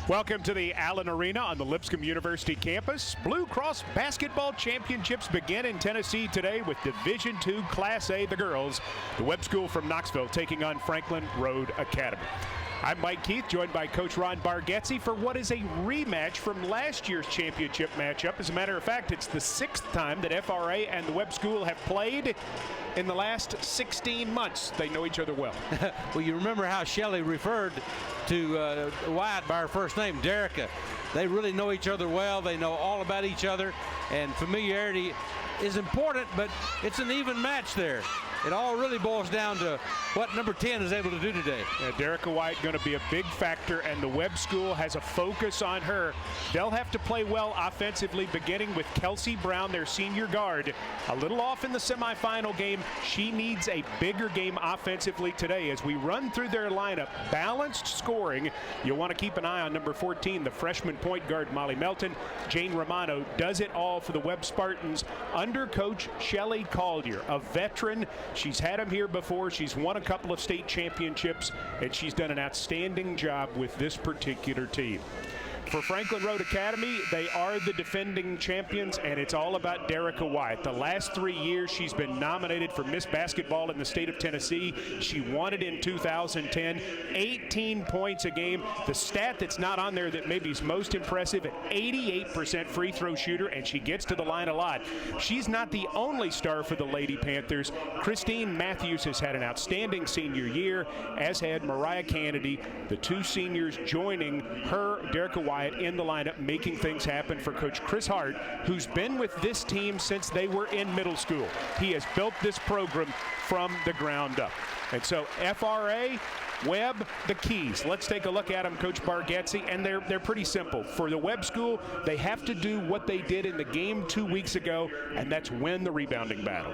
Welcome to the Allen Arena on the Lipscomb University campus. Blue Cross basketball championships begin in Tennessee today with Division II Class A, the girls. The Webb School from Knoxville taking on Franklin Road Academy. I'm Mike Keith, joined by Coach Ron Bargetzi for what is a rematch from last year's championship matchup. As a matter of fact, it's the 6th time that FRA and the Webb School have played in the last 16 months. They know each other well. Well, you remember how Shelley referred to Wyatt by her first name, Derica. They really know each other well. They know all about each other, and familiarity is important, but it's an even match there. It all really boils down to what number 10 is able to do today. Yeah, Derica White going to be a big factor, and the Webb School has a focus on her. They'll have to play well offensively, beginning with Kelsey Brown, their senior guard. A little off in the semifinal game. She needs a bigger game offensively today. As we run through their lineup, balanced scoring, you'll want to keep an eye on number 14, the freshman point guard Molly Melton. Jane Romano does it all for the Webb Spartans under Coach Shelley Collier, a veteran. She's had him here before. She's won a couple of state championships, and she's done an outstanding job with this particular team. For Franklin Road Academy, they are the defending champions, and it's all about Derica White. The last 3 years, she's been nominated for Miss Basketball in the state of Tennessee. She won it in 2010, 18 points a game. The stat that's not on there that maybe is most impressive, 88% free throw shooter, and she gets to the line a lot. She's not the only star for the Lady Panthers. Christine Matthews has had an outstanding senior year, as had Mariah Kennedy, the two seniors joining her, Derica White, in the lineup, making things happen for Coach Chris Hart, who's been with this team since they were in middle school. He has built this program from the ground up. And so FRA, Webb, the keys. Let's take a look at them, Coach Bargetzi, and they're pretty simple. For the Webb School, they have to do what they did in the game 2 weeks ago, and that's win the rebounding battle.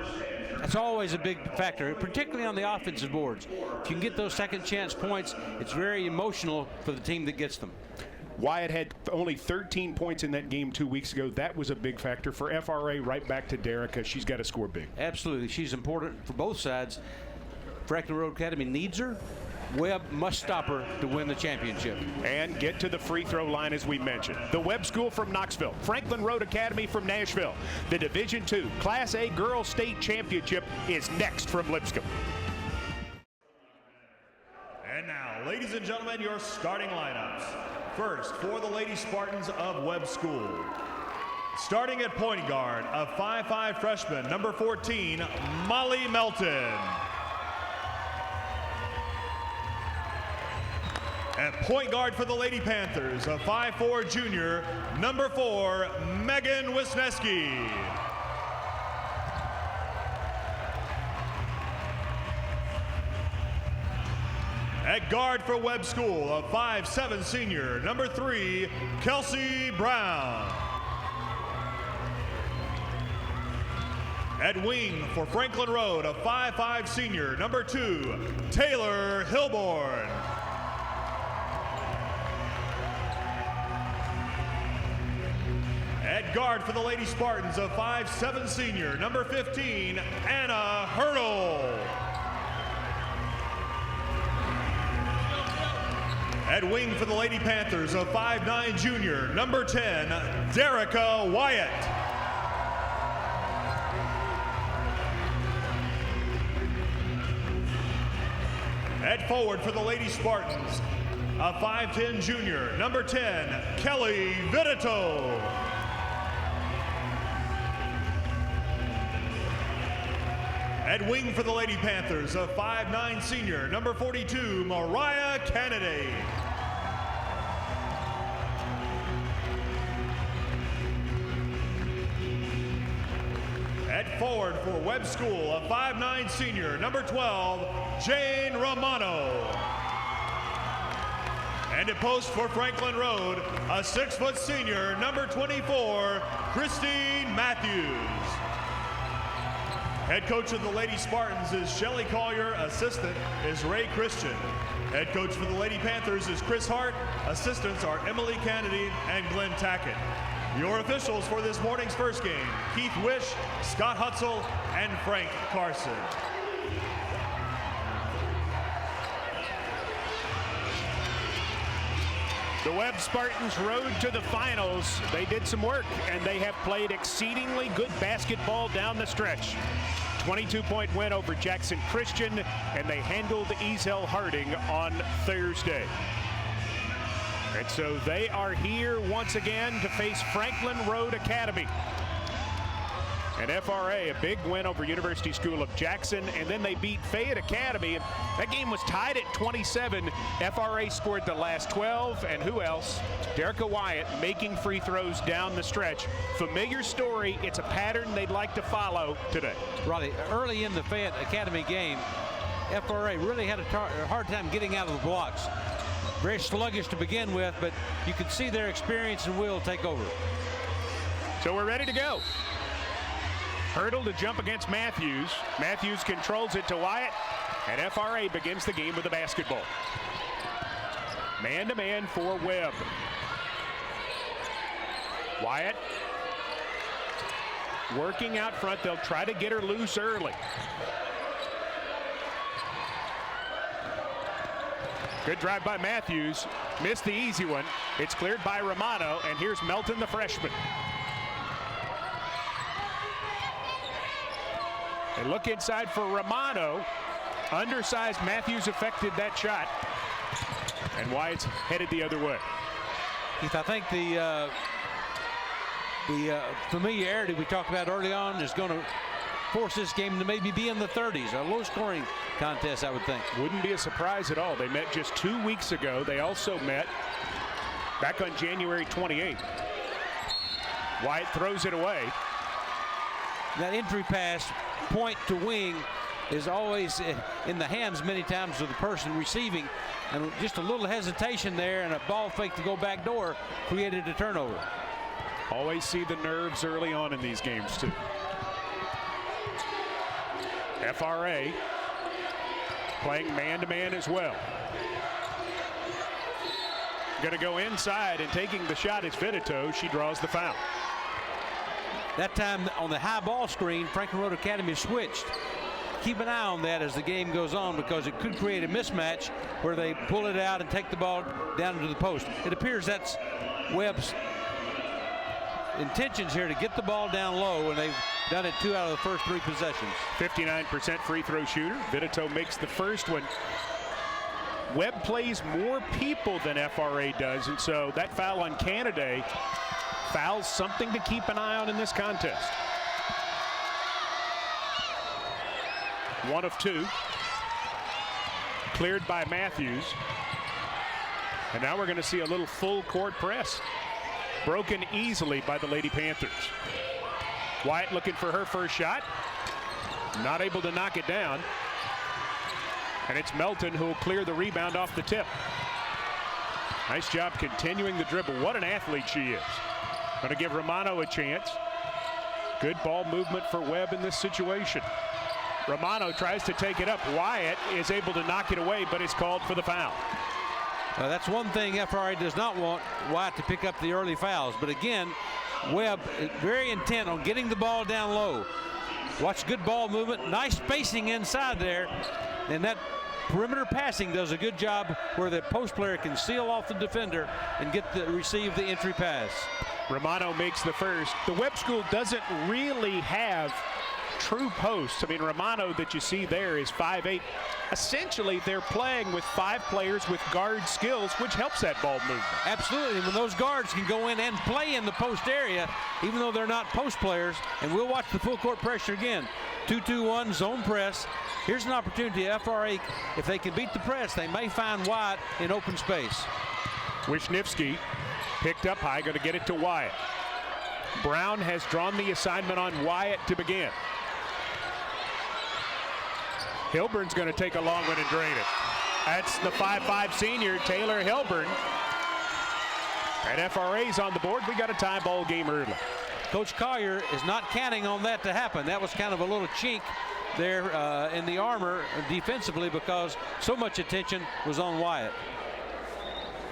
That's always a big factor, particularly on the offensive boards. If you can get those second chance points, it's very emotional for the team that gets them. Wyatt had only 13 points in that game 2 weeks ago. That was a big factor for FRA. Right back to Derica. She's got to score big. Absolutely. She's important for both sides. Franklin Road Academy needs her. Webb must stop her to win the championship. And get to the free throw line, as we mentioned. The Webb School from Knoxville, Franklin Road Academy from Nashville. The Division II Class A Girls State Championship is next from Lipscomb. And now, ladies and gentlemen, your starting lineups. First, for the Lady Spartans of Webb School. Starting at point guard, a 5'5" freshman, number 14, Molly Melton. At point guard for the Lady Panthers, a 5'4" junior, number 4, Megan Wisniewski. At guard for Webb School, a 5'7" senior, number 3, Kelsey Brown. At wing for Franklin Road, a 5'5" senior, number 2, Taylor Hilborn. At guard for the Lady Spartans, a 5'7" senior, number 15, Anna Hurdle. At wing for the Lady Panthers, a 5'9" junior, number 10, Derica Wyatt. At forward for the Lady Spartans, a 5'10" junior, number 10, Kelly Vidito. At wing for the Lady Panthers, a 5'9" senior, number 42, Mariah Kennedy. At forward for Webb School, a 5'9" senior, number 12, Jane Romano. And at post for Franklin Road, a 6' senior, number 24, Christine Matthews. Head coach of the Lady Spartans is Shelley Collier. Assistant is Ray Christian. Head coach for the Lady Panthers is Chris Hart. Assistants are Emily Kennedy and Glenn Tackett. Your officials for this morning's first game, Keith Wish, Scott Hutzel, and Frank Carson. The Webb Spartans' road to the finals. They did some work, and they have played exceedingly good basketball down the stretch. 22-point win over Jackson Christian, and they handled Ezel Harding on Thursday. And so they are here once again to face Franklin Road Academy. And FRA, a big win over University School of Jackson, and then they beat Fayette Academy. That game was tied at 27. FRA scored the last 12, and who else? Derica Wyatt making free throws down the stretch. Familiar story. It's a pattern they'd like to follow today. Riley, early in the Fayette Academy game, FRA really had a hard time getting out of the blocks. Very sluggish to begin with, but you could see their experience and will take over. So we're ready to go. Hurdle to jump against Matthews. Matthews controls it to Wyatt, and FRA begins the game with the basketball. Man-to-man for Webb. Wyatt working out front. They'll try to get her loose early. Good drive by Matthews. Missed the easy one. It's cleared by Romano, and here's Melton, the freshman. They look inside for Romano. Undersized Matthews affected that shot. And Wyatt's headed the other way. Keith, I think the familiarity we talked about early on is going to force this game to maybe be in the 30s. A low-scoring contest, I would think. Wouldn't be a surprise at all. They met just 2 weeks ago. They also met back on January 28th. Wyatt throws it away. That entry pass, point to wing, is always in the hands many times of the person receiving, and just a little hesitation there and a ball fake to go back door created a turnover. Always see the nerves early on in these games too. FRA playing man-to-man as well. Going to go inside, and taking the shot is Vitito. She draws the foul. That time on the high ball screen, Franklin Road Academy switched. Keep an eye on that as the game goes on, because it could create a mismatch where they pull it out and take the ball down to the post. It appears that's Webb's intentions here, to get the ball down low, and they've done it 2 out of the first 3 possessions. 59% free throw shooter. Vitito makes the first one. Webb plays more people than FRA does, and so that foul on Canada fouls something to keep an eye on in this contest. 1 of 2. Cleared by Matthews. And now we're going to see a little full court press. Broken easily by the Lady Panthers. Wyatt looking for her first shot. Not able to knock it down. And it's Melton who will clear the rebound off the tip. Nice job continuing the dribble. What an athlete she is. Going to give Romano a chance. Good ball movement for Webb in this situation. Romano tries to take it up. Wyatt is able to knock it away, but is called for the foul. That's one thing FRA does not want Wyatt to pick up the early fouls. But again, Webb is very intent on getting the ball down low. Watch good ball movement. Nice spacing inside there. And that perimeter passing does a good job where the post player can seal off the defender and receive the entry pass. Romano makes the first. The Webb School doesn't really have true posts. I mean, Romano that you see there is 5'8". Essentially, they're playing with 5 players with guard skills, which helps that ball movement. Absolutely. When those guards can go in and play in the post area, even though they're not post players, and we'll watch the full court pressure again. 2-2-1 zone press. Here's an opportunity. FRA, if they can beat the press, they may find Wyatt in open space. Wisniewski picked up high, going to get it to Wyatt. Brown has drawn the assignment on Wyatt to begin. Hilburn's going to take a long one and drain it. That's the 5'5" senior, Taylor Hilburn. And FRA's on the board. We got a tie ball game early. Coach Collier is not counting on that to happen. That was kind of a little chink there in the armor defensively, because so much attention was on Wyatt.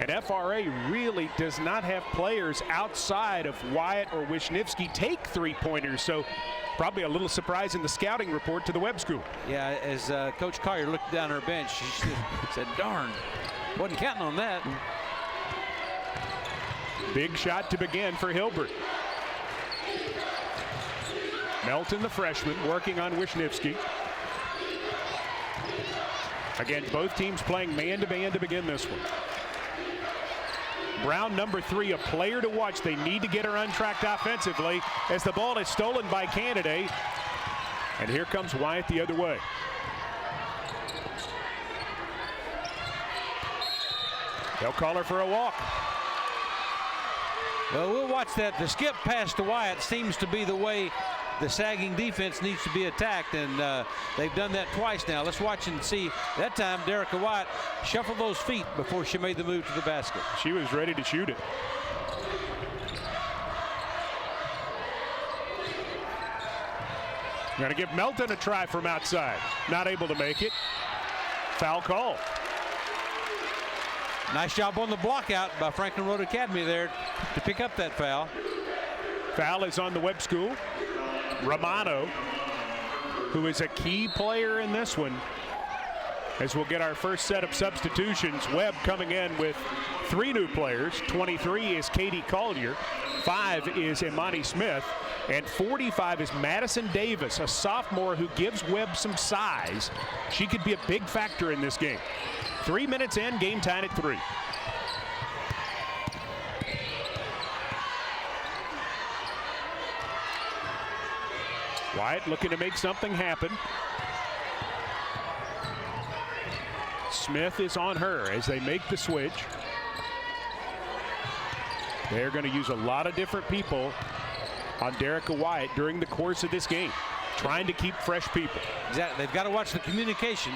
And FRA really does not have players outside of Wyatt or Wisniewski take three-pointers, so probably a little surprise in the scouting report to the Webb School. Yeah, as Coach Collier looked down her bench, she said, darn, wasn't counting on that. Big shot to begin for Hilbert. Melton, the freshman, working on Wisniewski. Again, both teams playing man-to-man to begin this one. Brown, number 3, a player to watch. They need to get her untracked offensively as the ball is stolen by Canada. And here comes Wyatt the other way. They'll call her for a walk. Well, we'll watch that. The skip pass to Wyatt seems to be the way the sagging defense needs to be attacked, and they've done that twice now. Let's watch and see. That time, Derek Wyatt shuffled those feet before she made the move to the basket. She was ready to shoot it. Going to give Melton a try from outside. Not able to make it. Foul call. Nice job on the block out by Franklin Road Academy there to pick up that foul. Foul is on the Webb School. Romano, who is a key player in this one, as we'll get our first set of substitutions. Webb coming in with 3 new players. 23 is Katie Collier, 5 is Imani Smith, and 45 is Madison Davis, a sophomore who gives Webb some size. She could be a big factor in this game. 3 minutes in, game tied at 3. Wyatt looking to make something happen. Smith is on her as they make the switch. They're going to use a lot of different people on Derek Wyatt during the course of this game, trying to keep fresh people. Exactly. They've got to watch the communication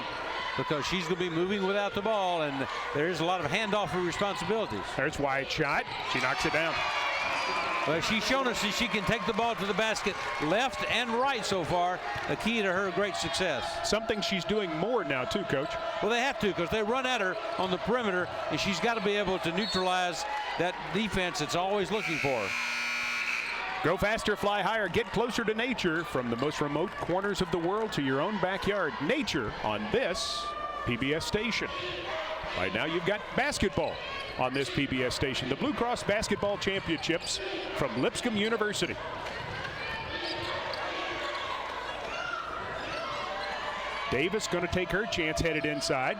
because she's going to be moving without the ball, and there's a lot of handoff responsibilities. There's Wyatt's shot. She knocks it down. Well, she's shown us that she can take the ball to the basket left and right so far, the key to her great success. Something she's doing more now too, Coach. Well, they have to, because they run at her on the perimeter, and she's got to be able to neutralize that defense that's always looking for her. Go faster, fly higher, get closer to nature. From the most remote corners of the world to your own backyard. Nature on this PBS station. Right now you've got basketball on this PBS station. The Blue Cross Basketball Championships from Lipscomb University. Davis going to take her chance headed inside.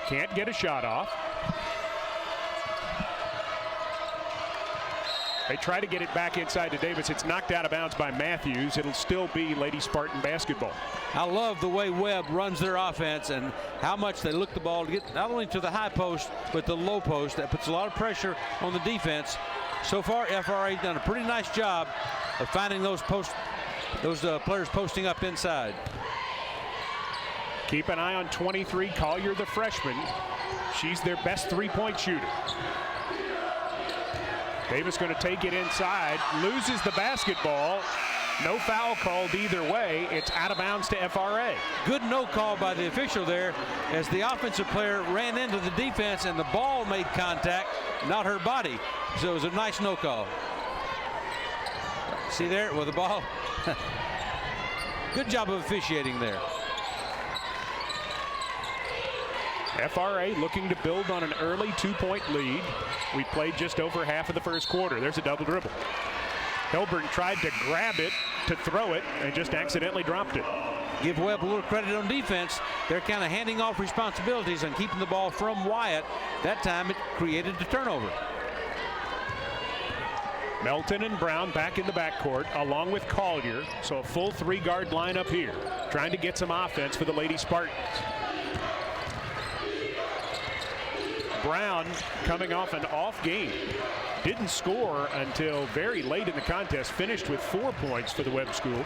Can't get a shot off. They try to get it back inside to Davis. It's knocked out of bounds by Matthews. It'll still be Lady Spartan basketball. I love the way Webb runs their offense and how much they look the ball to get not only to the high post, but the low post. That puts a lot of pressure on the defense. So far, FRA done a pretty nice job of finding those players posting up inside. Keep an eye on 23, Collier, the freshman. She's their best three-point shooter. Davis going to take it inside, loses the basketball. No foul called either way. It's out of bounds to FRA. Good no call by the official there as the offensive player ran into the defense and the ball made contact, not her body. So it was a nice no call. See there with the ball. Good job of officiating there. FRA looking to build on an early 2-point lead. We played just over half of the first quarter. There's a double dribble. Hilburn tried to grab it, to throw it, and just accidentally dropped it. Give Webb a little credit on defense. They're kind of handing off responsibilities on keeping the ball from Wyatt. That time it created the turnover. Melton and Brown back in the backcourt along with Collier. So a full 3-guard lineup here, trying to get some offense for the Lady Spartans. Brown coming off an off game. Didn't score until very late in the contest. Finished with 4 points for the Webb School.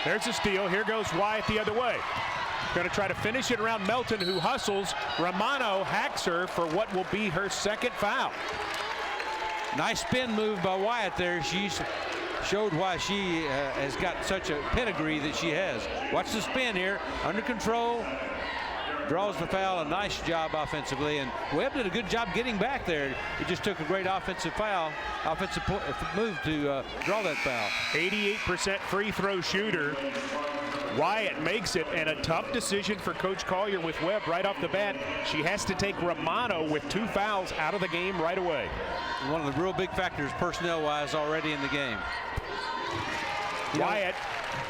There's a steal. Here goes Wyatt the other way. Going to try to finish it around Melton, who hustles. Romano hacks her for what will be her second foul. Nice spin move by Wyatt there. She's showed why she has got such a pedigree that she has. Watch the spin here. Under control. Draws the foul. A nice job offensively, and Webb did a good job getting back there. It just took a great offensive move to draw that foul. 88% free throw shooter. Wyatt makes it, and a tough decision for Coach Collier with Webb right off the bat. She has to take Romano with 2 fouls out of the game right away. One of the real big factors personnel-wise already in the game. Wyatt,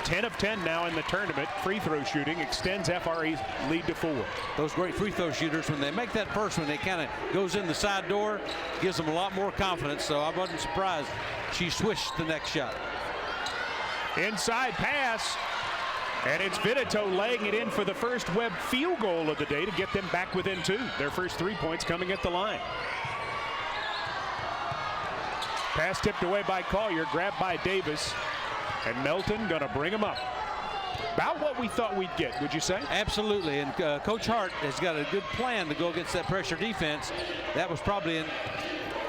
10 of 10 now in the tournament. Free throw shooting extends FRA's lead to 4. Those great free throw shooters, when they make that first one, it kind of goes in the side door, gives them a lot more confidence. So I wasn't surprised she swished the next shot. Inside pass. And it's Vitito laying it in for the first Webb field goal of the day to get them back within 2. Their first 3 points coming at the line. Pass tipped away by Collier, grabbed by Davis. And Melton going to bring him up. About what we thought we'd get, would you say? Absolutely. And Coach Hart has got a good plan to go against that pressure defense. That was probably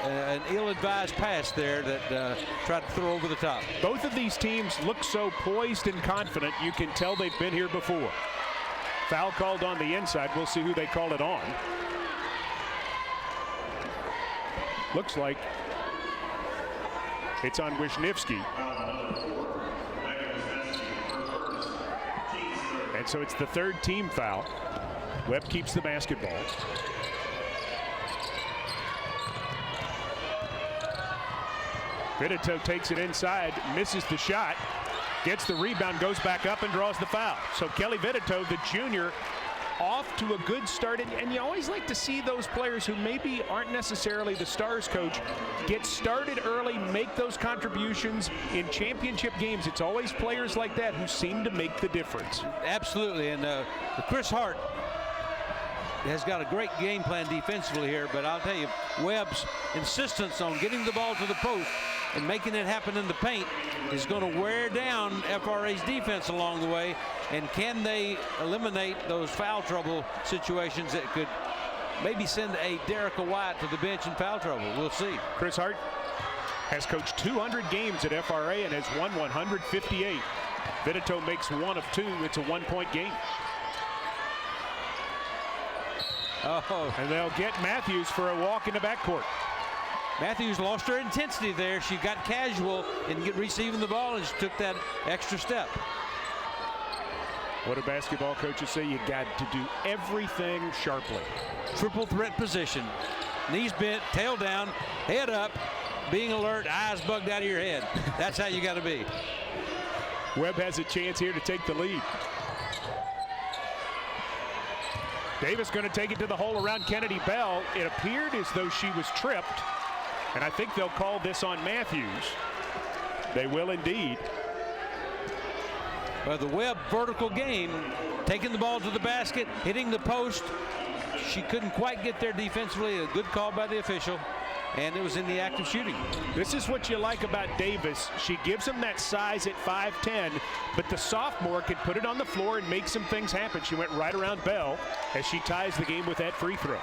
an ill-advised pass there that tried to throw over the top. Both of these teams look so poised and confident, you can tell they've been here before. Foul called on the inside. We'll see who they call it on. Looks like it's on Wisniewski. And so it's the 3rd team foul. Webb keeps the basketball. Vitito takes it inside, misses the shot, gets the rebound, goes back up and draws the foul. So Kelly Vitito, the junior, off to a good start. And you always like to see those players who maybe aren't necessarily the stars, coach, get started early, make those contributions in championship games. It's always players like that who seem to make the difference. Absolutely. And Chris Hart has got a great game plan defensively here, but I'll tell you, Webb's insistence on getting the ball to the post and making it happen in the paint is going to wear down FRA's defense along the way. And can they eliminate those foul trouble situations that could maybe send a Derica White to the bench in foul trouble? We'll see. Chris Hart has coached 200 games at FRA and has won 158. Vitito makes 1 of 2. It's a 1-point game. Oh. And they'll get Matthews for a walk in the backcourt. Matthews lost her intensity there. She got casual in receiving the ball, and she took that extra step. What do basketball coaches say? You got to do everything sharply. Triple threat position. Knees bent, tail down, head up, being alert, eyes bugged out of your head. That's how you got to be. Webb has a chance here to take the lead. Davis going to take it to the hole around Kennedy Bell. It appeared as though she was tripped, and I think they'll call this on Matthews. They will indeed. Well, the Webb vertical game, taking the ball to the basket, hitting the post. She couldn't quite get there defensively. A good call by the official, and it was in the act of shooting. This is what you like about Davis. She gives him that size at 5'10", but the sophomore can put it on the floor and make some things happen. She went right around Bell as she ties the game with that free throw.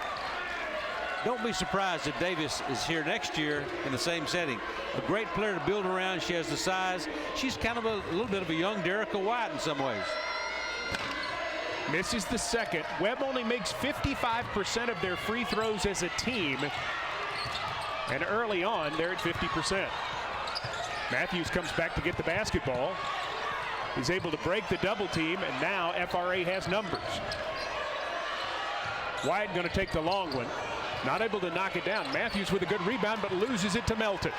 Don't be surprised if Davis is here next year in the same setting. A great player to build around. She has the size. She's kind of a little bit of a young Derica White in some ways. Misses the second. Webb only makes 55% of their free throws as a team. And early on, they're at 50%. Matthews comes back to get the basketball. He's able to break the double team, and now FRA has numbers. Wyatt going to take the long one. Not able to knock it down. Matthews with a good rebound, but loses it to Melton.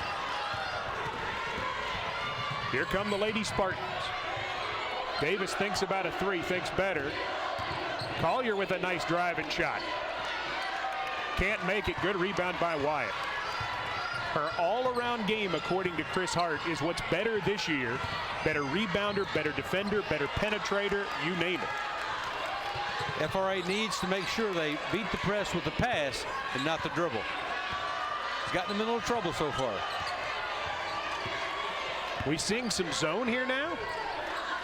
Here come the Lady Spartans. Davis thinks about a 3, thinks better. Collier with a nice drive and shot. Can't make it. Good rebound by Wyatt. Her all-around game, according to Chris Hart, is what's better this year. Better rebounder, better defender, better penetrator, you name it. FRA needs to make sure they beat the press with the pass and not the dribble. He's gotten them in a little trouble so far. We seeing some zone here now?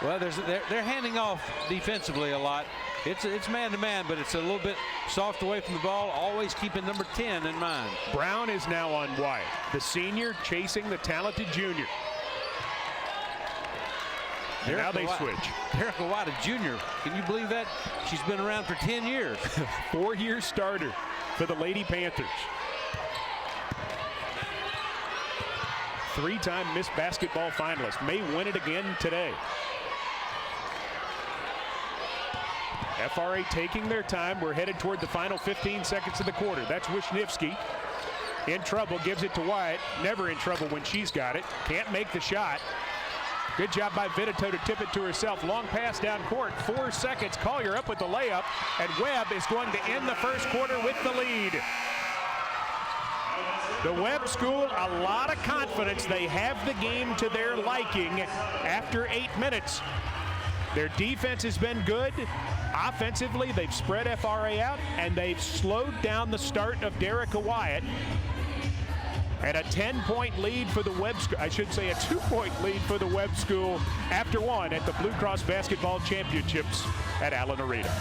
Well, they're handing off defensively a lot. It's man-to-man, but it's a little bit soft away from the ball, always keeping number 10 in mind. Brown is now on Wyatt, the senior chasing the talented junior. And now they switch. Derica White, a junior. Can you believe that? She's been around for 10 years. 4-year starter for the Lady Panthers. 3-time Miss Basketball finalist. May win it again today. FRA taking their time. We're headed toward the final 15 seconds of the quarter. That's Wisniewski. In trouble, gives it to Wyatt. Never in trouble when she's got it. Can't make the shot. Good job by Vitito to tip it to herself. Long pass down court. 4 seconds. Collier up with the layup. And Webb is going to end the first quarter with the lead. The Webb School, a lot of confidence. They have the game to their liking after 8 minutes. Their defense has been good. Offensively, they've spread FRA out, and they've slowed down the start of Derica Wyatt. And a 10-point lead for the Webb School. I should say a 2-point lead for the Webb School after one at the Blue Cross Basketball Championships at Allen Arena.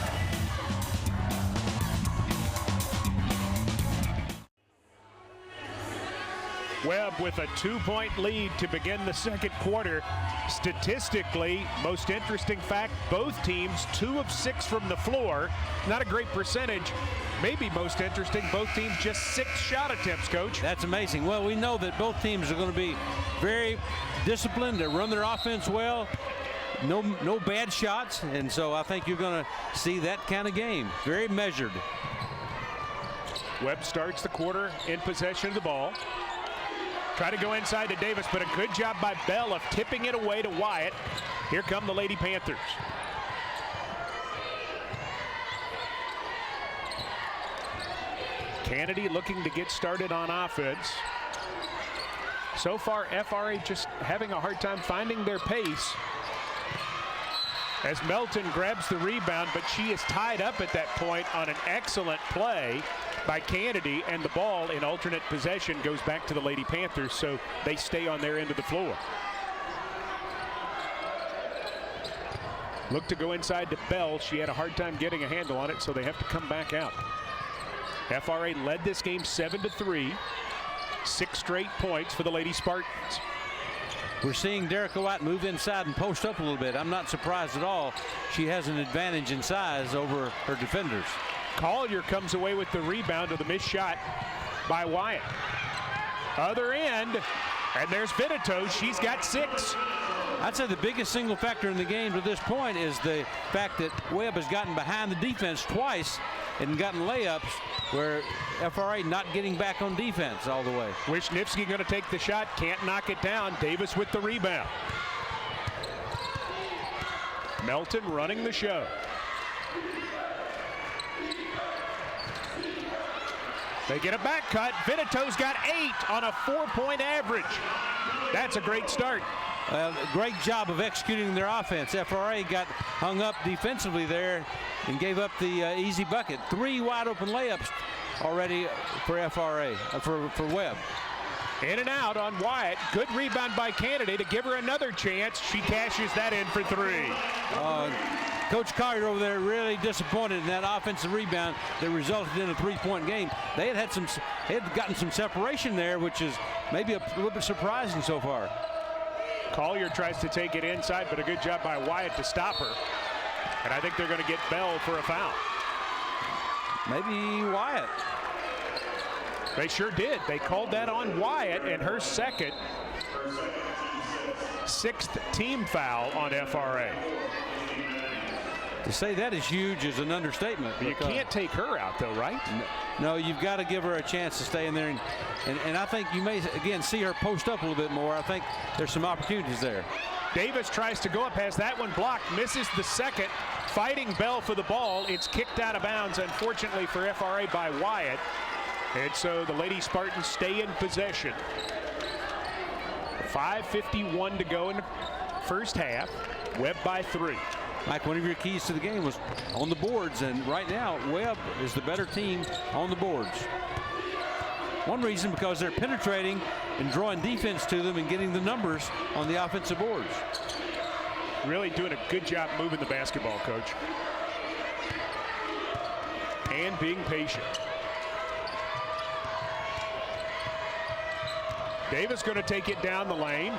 Webb with a 2-point lead to begin the second quarter. Statistically, most interesting fact, both teams 2 of 6 from the floor. Not a great percentage. Maybe most interesting, both teams just 6 shot attempts, Coach. That's amazing. Well, we know that both teams are going to be very disciplined to run their offense well. No bad shots, and so I think you're going to see that kind of game. Very measured. Webb starts the quarter in possession of the ball. Try to go inside to Davis, but a good job by Bell of tipping it away to Wyatt. Here come the Lady Panthers. Kennedy looking to get started on offense. So far, FRA just having a hard time finding their pace. As Melton grabs the rebound, but she is tied up at that point on an excellent play by Kennedy, and the ball in alternate possession goes back to the Lady Panthers, so they stay on their end of the floor. Look to go inside to Bell. She had a hard time getting a handle on it, so they have to come back out. FRA led this game 7-3. 6 straight points for the Lady Spartans. We're seeing Derica Wyatt move inside and post up a little bit. I'm not surprised at all. She has an advantage in size over her defenders. Collier comes away with the rebound of the missed shot by Wyatt. Other end, and there's Vitito. She's got 6. I'd say the biggest single factor in the game to this point is the fact that Webb has gotten behind the defense twice and gotten layups where FRA not getting back on defense all the way. Wisniewski going to take the shot, can't knock it down. Davis with the rebound. Melton running the show. They get a back cut. Vitito's got 8 on a 4-point average. That's a great start. Great job of executing their offense. FRA got hung up defensively there and gave up the easy bucket. 3 wide open layups already for FRA, for Webb. In and out on Wyatt. Good rebound by Kennedy to give her another chance. She cashes that in for 3. Coach Collier over there really disappointed in that offensive rebound that resulted in a 3-point game. They had gotten some separation there, which is maybe a little bit surprising so far. Collier tries to take it inside, but a good job by Wyatt to stop her. And I think they're going to get Bell for a foul. Maybe Wyatt. They sure did. They called that on Wyatt, and her second, 6th team foul on FRA. To say that is huge is an understatement. You can't take her out, though, right? No, you've got to give her a chance to stay in there. And I think you may, again, see her post up a little bit more. I think there's some opportunities there. Davis tries to go up, has that one blocked, misses the second. Fighting Bell for the ball. It's kicked out of bounds, unfortunately, for FRA by Wyatt. And so the Lady Spartans stay in possession. 5:51 to go in the first half. Webb by 3. Mike, one of your keys to the game was on the boards, and right now Webb is the better team on the boards. One reason, because they're penetrating and drawing defense to them and getting the numbers on the offensive boards. Really doing a good job moving the basketball, Coach. And being patient. Davis going to take it down the lane.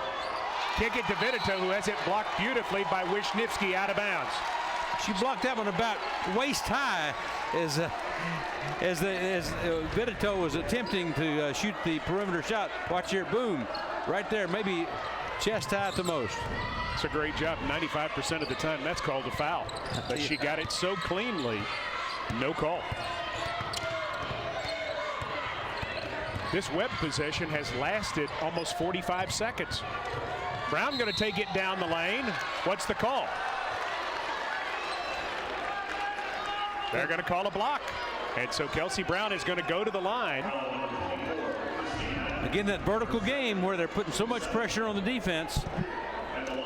Kick it to Vitito, who has it blocked beautifully by Wisniewski out of bounds. She blocked that one about waist high as Vitito was attempting to shoot the perimeter shot. Watch here, boom, right there. Maybe chest high at the most. It's a great job. 95% of the time, that's called a foul. But she got it so cleanly, no call. This Webb possession has lasted almost 45 seconds. Brown going to take it down the lane. What's the call? They're going to call a block. And so Kelsey Brown is going to go to the line. Again, that vertical game where they're putting so much pressure on the defense.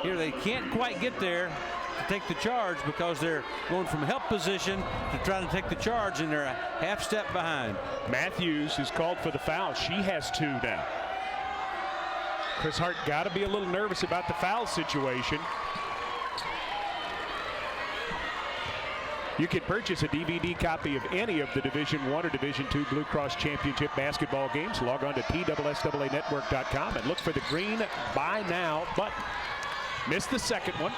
Here they can't quite get there to take the charge because they're going from help position to trying to take the charge, and they're a half step behind. Matthews is called for the foul. She has 2 now. Chris Hart got to be a little nervous about the foul situation. You can purchase a DVD copy of any of the Division I or Division II Blue Cross Championship basketball games. Log on to TSSAA-network.com and look for the green Buy Now button. Missed the second one.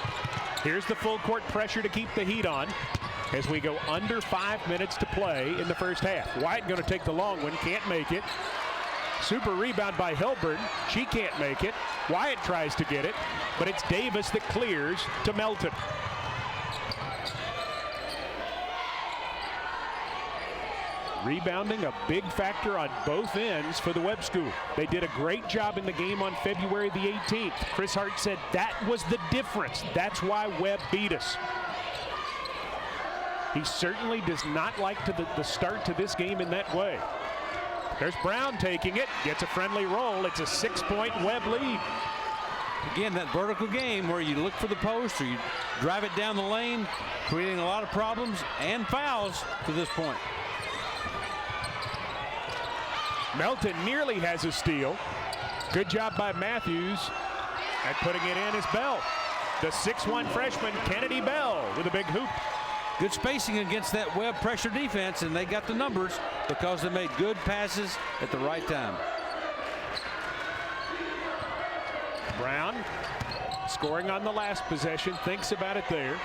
Here's the full court pressure to keep the heat on as we go under 5 minutes to play in the first half. White going to take the long one, can't make it. Super rebound by Hilburn. She can't make it. Wyatt tries to get it, but it's Davis that clears to Melton. Rebounding a big factor on both ends for the Webb School. They did a great job in the game on February the 18th. Chris Hart said that was the difference. That's why Webb beat us. He certainly does not like the start to this game in that way. There's Brown taking it, gets a friendly roll. It's a 6-point Webb lead. Again, that vertical game where you look for the post or you drive it down the lane, creating a lot of problems and fouls to this point. Melton nearly has a steal. Good job by Matthews. And putting it in is Bell. The 6'1 freshman, Kennedy Bell, with a big hoop. Good spacing against that Webb pressure defense, and they got the numbers because they made good passes at the right time. Brown scoring on the last possession, thinks about it there.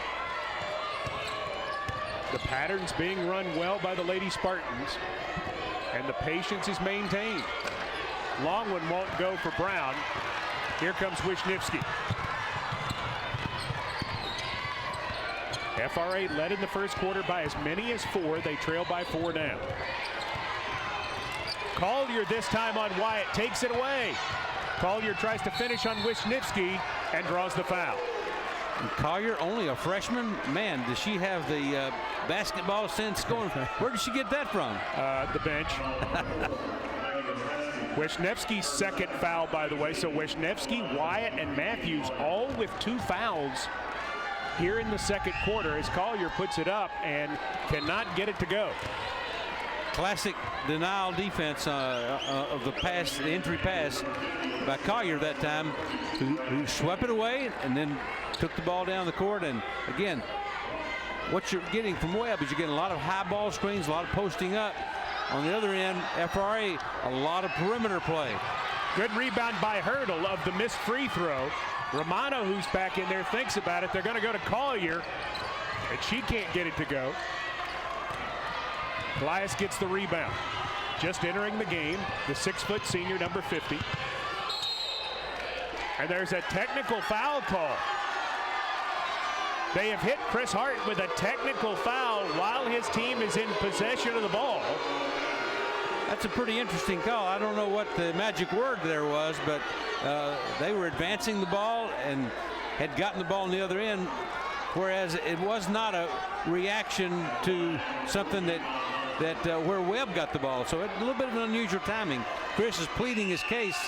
The pattern's being run well by the Lady Spartans, and the patience is maintained. Long one won't go for Brown. Here comes Wisniewski. FRA led in the first quarter by as many as 4. They trail by 4 now. Collier this time on Wyatt, takes it away. Collier tries to finish on Wisniewski and draws the foul. And Collier, only a freshman. Man, does she have the basketball sense going? Where did she get that from? The bench. Wisniewski's second foul, by the way. So Wisniewski, Wyatt, and Matthews all with 2 fouls here in the second quarter as Collier puts it up and cannot get it to go. Classic denial defense of the pass, the entry pass by Collier that time, who swept it away and then took the ball down the court. And again, what you're getting from Webb is you're getting a lot of high ball screens, a lot of posting up. On the other end, FRA, a lot of perimeter play. Good rebound by Hurdle of the missed free throw. Romano, who's back in there, thinks about it. They're going to go to Collier, and she can't get it to go. Elias gets the rebound. Just entering the game, the 6-foot senior, number 50. And there's a technical foul call. They have hit Chris Hart with a technical foul while his team is in possession of the ball. That's a pretty interesting call. I don't know what the magic word there was, but they were advancing the ball and had gotten the ball on the other end, whereas it was not a reaction to something that where Webb got the ball. So a little bit of an unusual timing. Chris is pleading his case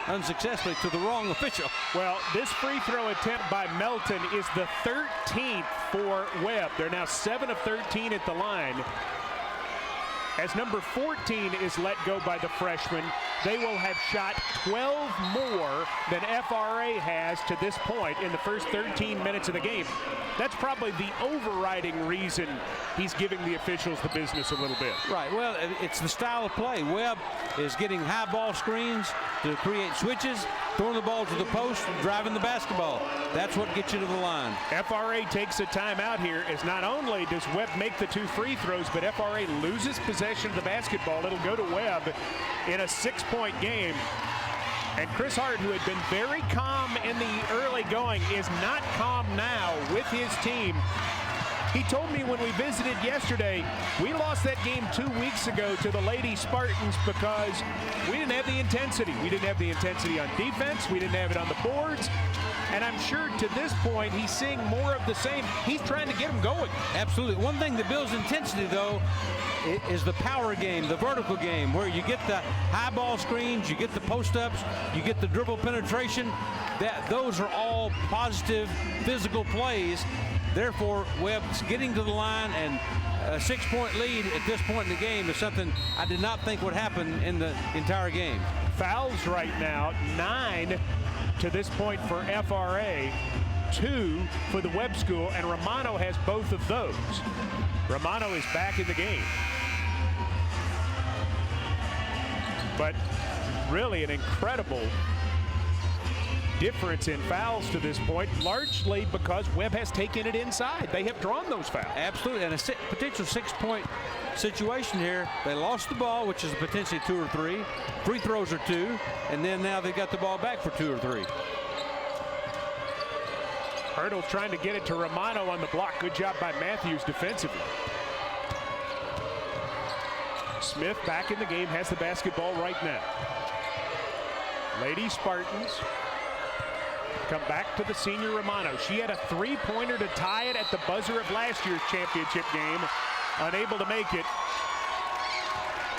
unsuccessfully to the wrong official. Well, this free throw attempt by Melton is the 13th for Webb. They're now 7 of 13 at the line. As number 14 is let go by the freshman, they will have shot 12 more than FRA has to this point in the first 13 minutes of the game. That's probably the overriding reason he's giving the officials the business a little bit. Right, well, it's the style of play. Webb is getting high ball screens to create switches, throwing the ball to the post, driving the basketball. That's what gets you to the line. FRA takes a timeout here as not only does Webb make the 2 free throws, but FRA loses possession of the basketball. It'll go to Webb in a 6-point game. And Chris Hart, who had been very calm calm in the early going, is not calm now with his team. He told me when we visited yesterday, we lost that game 2 weeks ago to the Lady Spartans because we didn't have the intensity. We didn't have the intensity on defense. We didn't have it on the boards. And I'm sure to this point, he's seeing more of the same. He's trying to get them going. Absolutely. One thing that builds intensity, though, is the power game, the vertical game, where you get the high ball screens, you get the post-ups, you get the dribble penetration. Those are all positive physical plays. Therefore, Webb's getting to the line, and a 6-point lead at this point in the game is something I did not think would happen in the entire game. Fouls right now, 9 to this point for FRA, 2 for the Webb School, and Romano has both of those. Romano is back in the game. But really an incredible difference in fouls to this point, largely because Webb has taken it inside. They have drawn those fouls. Absolutely, and a potential 6-point situation here. They lost the ball, which is potentially 2 or 3. Free throws are 2, and then now they got the ball back for 2 or 3. Hurdle trying to get it to Romano on the block. Good job by Matthews defensively. Smith back in the game, has the basketball right now. Lady Spartans come back to the senior Romano. She had a 3-pointer to tie it at the buzzer of last year's championship game. Unable to make it.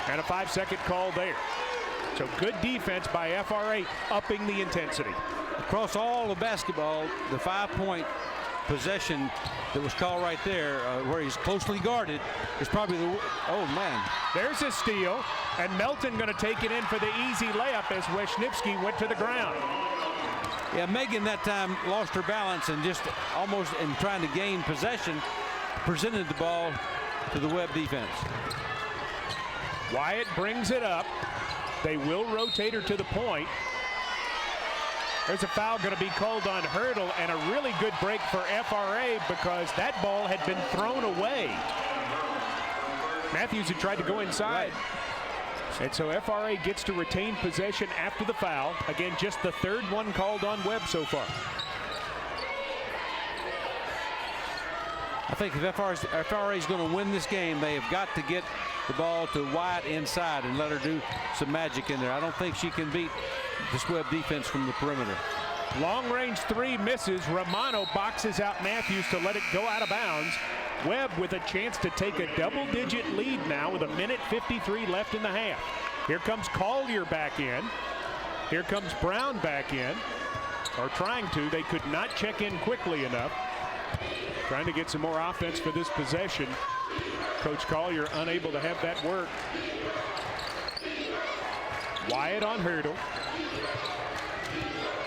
And a 5-second call there. So good defense by FRA, upping the intensity. Across all of basketball, the 5-point possession that was called right there, where he's closely guarded, is probably the, oh man. There's a steal, and Melton going to take it in for the easy layup as Wisniewski went to the ground. Yeah, Megan that time lost her balance and just almost in trying to gain possession, presented the ball to the Webb defense. Wyatt brings it up. They will rotate her to the point. There's a foul going to be called on Hurdle, and a really good break for FRA because that ball had been thrown away. Matthews had tried to go inside. Right. And so FRA gets to retain possession after the foul. Again, just the 3rd one called on Webb so far. I think if FRA is going to win this game, they have got to get the ball to Wyatt inside and let her do some magic in there. I don't think she can beat this Webb defense from the perimeter. Long range 3 misses. Romano boxes out Matthews to let it go out of bounds. Webb with a chance to take a double-digit lead now with 1:53 left in the half. Here comes Collier back in. Here comes Brown back in, or trying to. They could not check in quickly enough. Trying to get some more offense for this possession. Coach Collier unable to have that work. Wyatt on Hurdle.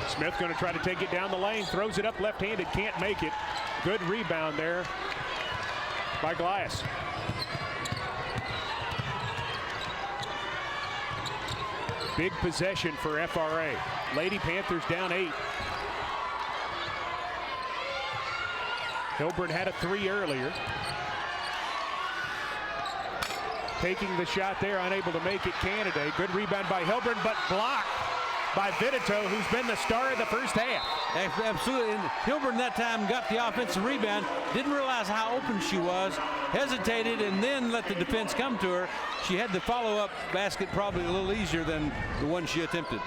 Smith going to try to take it down the lane. Throws it up left-handed. Can't make it. Good rebound there by Glass. Big possession for FRA. Lady Panthers down 8. Hilburn had a 3 earlier. Taking the shot there, unable to make it, Canada. Good rebound by Hilburn, but blocked by Vitito, who's been the star of the first half. Absolutely. And Hilburn that time got the offensive rebound, didn't realize how open she was, hesitated, and then let the defense come to her. She had the follow-up basket probably a little easier than the one she attempted.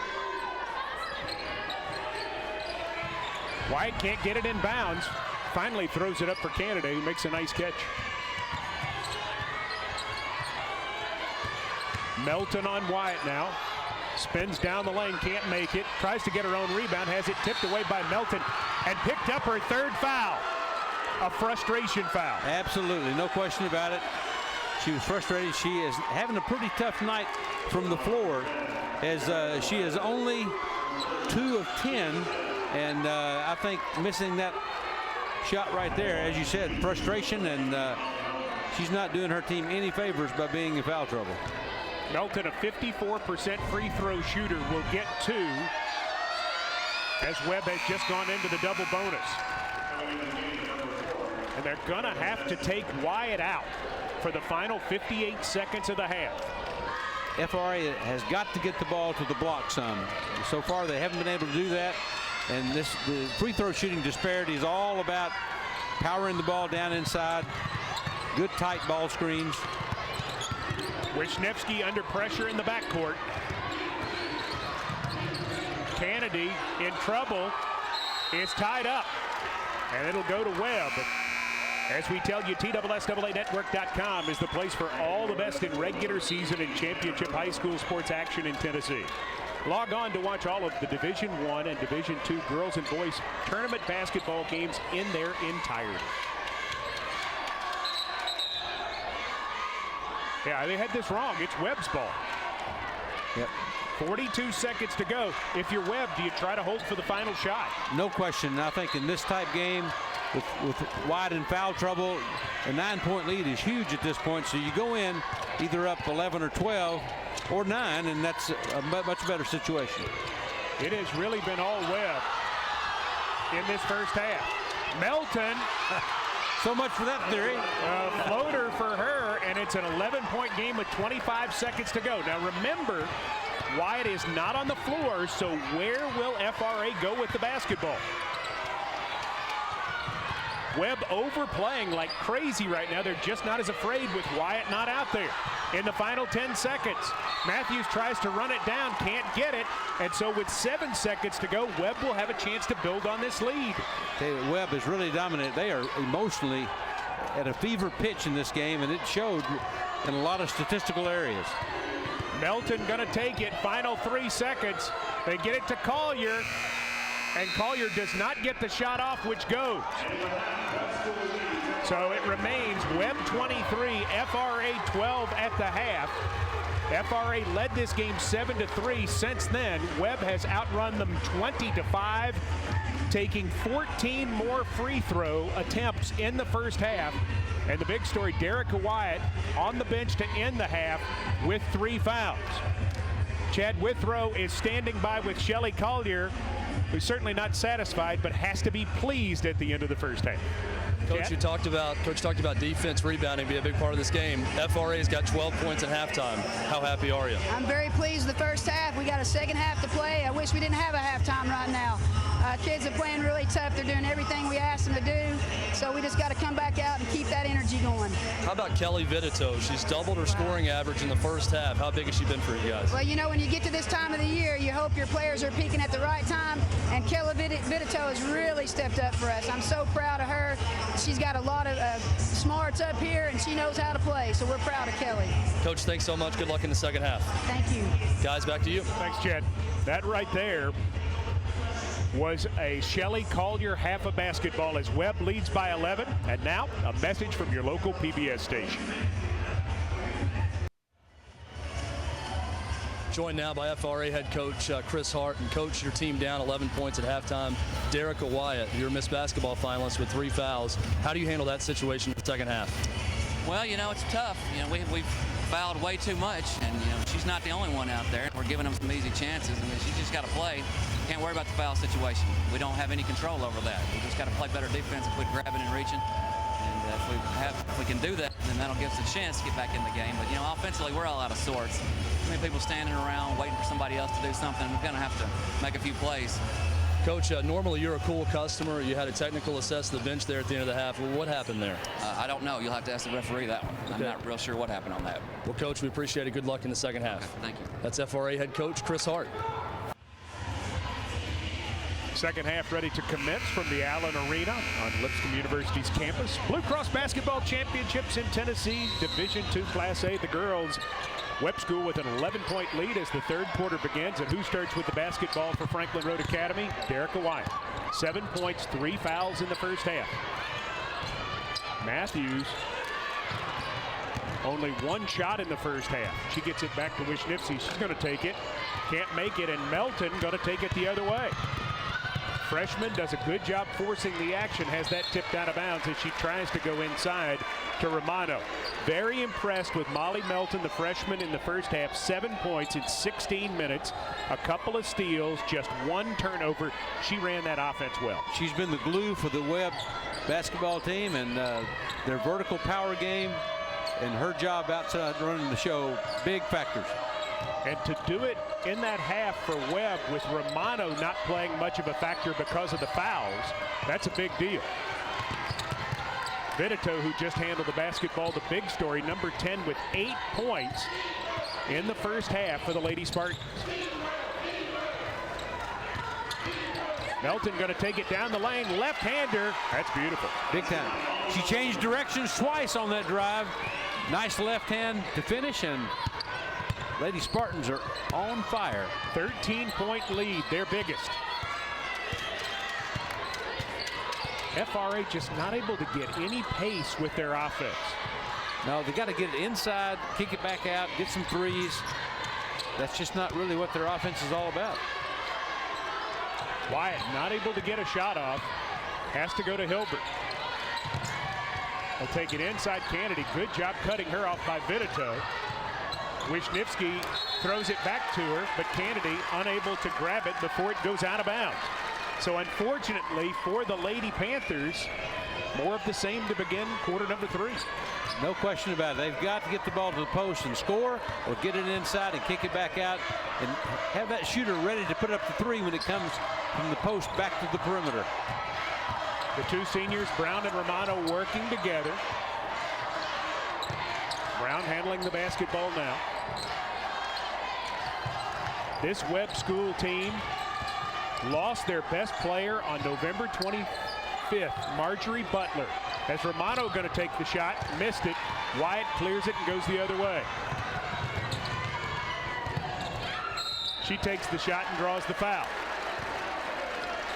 Wyatt can't get it in bounds. Finally throws it up for Canada, who makes a nice catch. Melton on Wyatt now. Spins down the lane, can't make it. Tries to get her own rebound, has it tipped away by Melton, and picked up her 3rd foul. A frustration foul. Absolutely, no question about it. She was frustrated. She is having a pretty tough night from the floor, as she is only 2 of 10, and I think missing that shot right there, as you said, frustration, and she's not doing her team any favors by being in foul trouble. Melton, a 54% free throw shooter, will get 2 as Webb has just gone into the double bonus. And they're gonna have to take Wyatt out for the final 58 seconds of the half. FRA has got to get the ball to the block some. So far they haven't been able to do that. And the free throw shooting disparity is all about powering the ball down inside, good tight ball screens. Wisniewski under pressure in the backcourt. Kennedy in trouble, is tied up, and it'll go to Webb. As we tell you, TSSAA is the place for all the best in regular season and championship high school sports action in Tennessee. Log on to watch all of the Division I and Division II girls and boys tournament basketball games in their entirety. Yeah, they had this wrong. It's Webb's ball. Yep. 42 seconds to go. If you're Webb, do you try to hold for the final shot? No question. I think in this type game, with Wyatt in foul trouble, a 9-point lead is huge at this point. So you go in either up 11 or 12 or 9, and that's a much better situation. It has really been all Webb in this first half. Melton. So much for that theory. Floater for her, and it's an 11-point game with 25 seconds to go. Now remember, Wyatt is not on the floor, so where will FRA go with the basketball? Webb overplaying like crazy right now. They're just not as afraid with Wyatt not out there. In the final 10 seconds, Matthews tries to run it down, can't get it, and so with 7 seconds to go, Webb will have a chance to build on this lead. Webb is really dominant. They are emotionally at a fever pitch in this game, and it showed in a lot of statistical areas. Melton gonna take it, final 3 seconds. They get it to Collier, and Collier does not get the shot off, which goes. So it remains Webb 23, FRA 12 at the half. FRA led this game 7-3. Since then, Webb has outrun them 20-5, taking 14 more free throw attempts in the first half. And the big story, Derica Wyatt on the bench to end the half with 3 fouls. Chad Withrow is standing by with Shelly Collier, who's certainly not satisfied, but has to be pleased at the end of the first half. Coach, Coach talked about defense rebounding be a big part of this game. FRA's got 12 points at halftime. How happy are you? I'm very pleased with the first half. We got a second half to play. I wish we didn't have a halftime right now. Kids are playing really tough. They're doing everything we asked them to do. So we just got to come back out and keep that energy going. How about Kelly Vitito? She's doubled her scoring average in the first half. How big has she been for you guys? Well, you know, when you get to this time of the year, you hope your players are peaking at the right time. And Kelly Vitito has really stepped up for us. I'm so proud of her. She's got a lot of smarts up here, and she knows how to play. So we're proud of Kelly. Coach, thanks so much. Good luck in the second half. Thank you. Guys, back to you. Thanks, Chad. That right there was a Shelly Collier half of basketball as Webb leads by 11. And now a message from your local PBS station. Joined now by FRA head coach Chris Hart. And coach, your team down 11 points at halftime. Derica Wyatt, your Miss Basketball finalist with 3 fouls. How do you handle that situation in the second half? Well, you know, it's tough. You know, we've fouled way too much, and you know, she's not the only one out there. We're giving them some easy chances. I mean, she's just got to play. Can't worry about the foul situation. We don't have any control over that. We just got to play better defense and quit grabbing and reaching. And if we can do that, then that'll give us a chance to get back in the game. But you know, offensively, we're all out of sorts. I mean, people standing around waiting for somebody else to do something. We're going to have to make a few plays. Coach, normally you're a cool customer. You had a technical assess the bench there at the end of the half. Well, what happened there? I don't know. You'll have to ask the referee that one. I'm not real sure what happened on that. Well, Coach, we appreciate it. Good luck in the second half. Okay, thank you. That's FRA head coach Chris Hart. Second half ready to commence from the Allen Arena on Lipscomb University's campus. Blue Cross Basketball Championships in Tennessee, Division II Class A. The girls, Webb School with an 11-point lead as the third quarter begins. And who starts with the basketball for Franklin Road Academy? Derica Wyatt. 7 points, 3 fouls in the first half. Matthews, only 1 shot in the first half. She gets it back to Wisniewski. She's going to take it. Can't make it, and Melton going to take it the other way. Freshman does a good job forcing the action, has that tipped out of bounds as she tries to go inside to Romano. Very impressed with Molly Melton, the freshman, in the first half. 7 points in 16 minutes, a couple of steals, just 1 turnover. She ran that offense well. She's been the glue for the Webb basketball team, and their vertical power game and her job outside running the show, big factors. And to do it in that half for Webb with Romano not playing much of a factor because of the fouls, that's a big deal. Vitito, who just handled the basketball, the big story, number 10 with 8 points in the first half for the Lady Spartans. Melton going to take it down the lane, left-hander. That's beautiful. Big time. She changed directions twice on that drive. Nice left hand to finish, and Lady Spartans are on fire. 13-point lead, their biggest. FRA just not able to get any pace with their offense. No, they got to get it inside, kick it back out, get some threes. That's just not really what their offense is all about. Wyatt not able to get a shot off. Has to go to Hilbert. He'll take it inside Kennedy. Good job cutting her off by Vitito. Wisniewski throws it back to her, but Kennedy unable to grab it before it goes out of bounds. So unfortunately for the Lady Panthers, more of the same to begin quarter number 3. No question about it. They've got to get the ball to the post and score, or get it inside and kick it back out and have that shooter ready to put up the 3 when it comes from the post back to the perimeter. The two seniors, Brown and Romano, working together. Brown handling the basketball now. This Webb School team lost their best player on November 25th, Marjorie Butler. As Romano going to take the shot, missed it. Wyatt clears it and goes the other way. She takes the shot and draws the foul.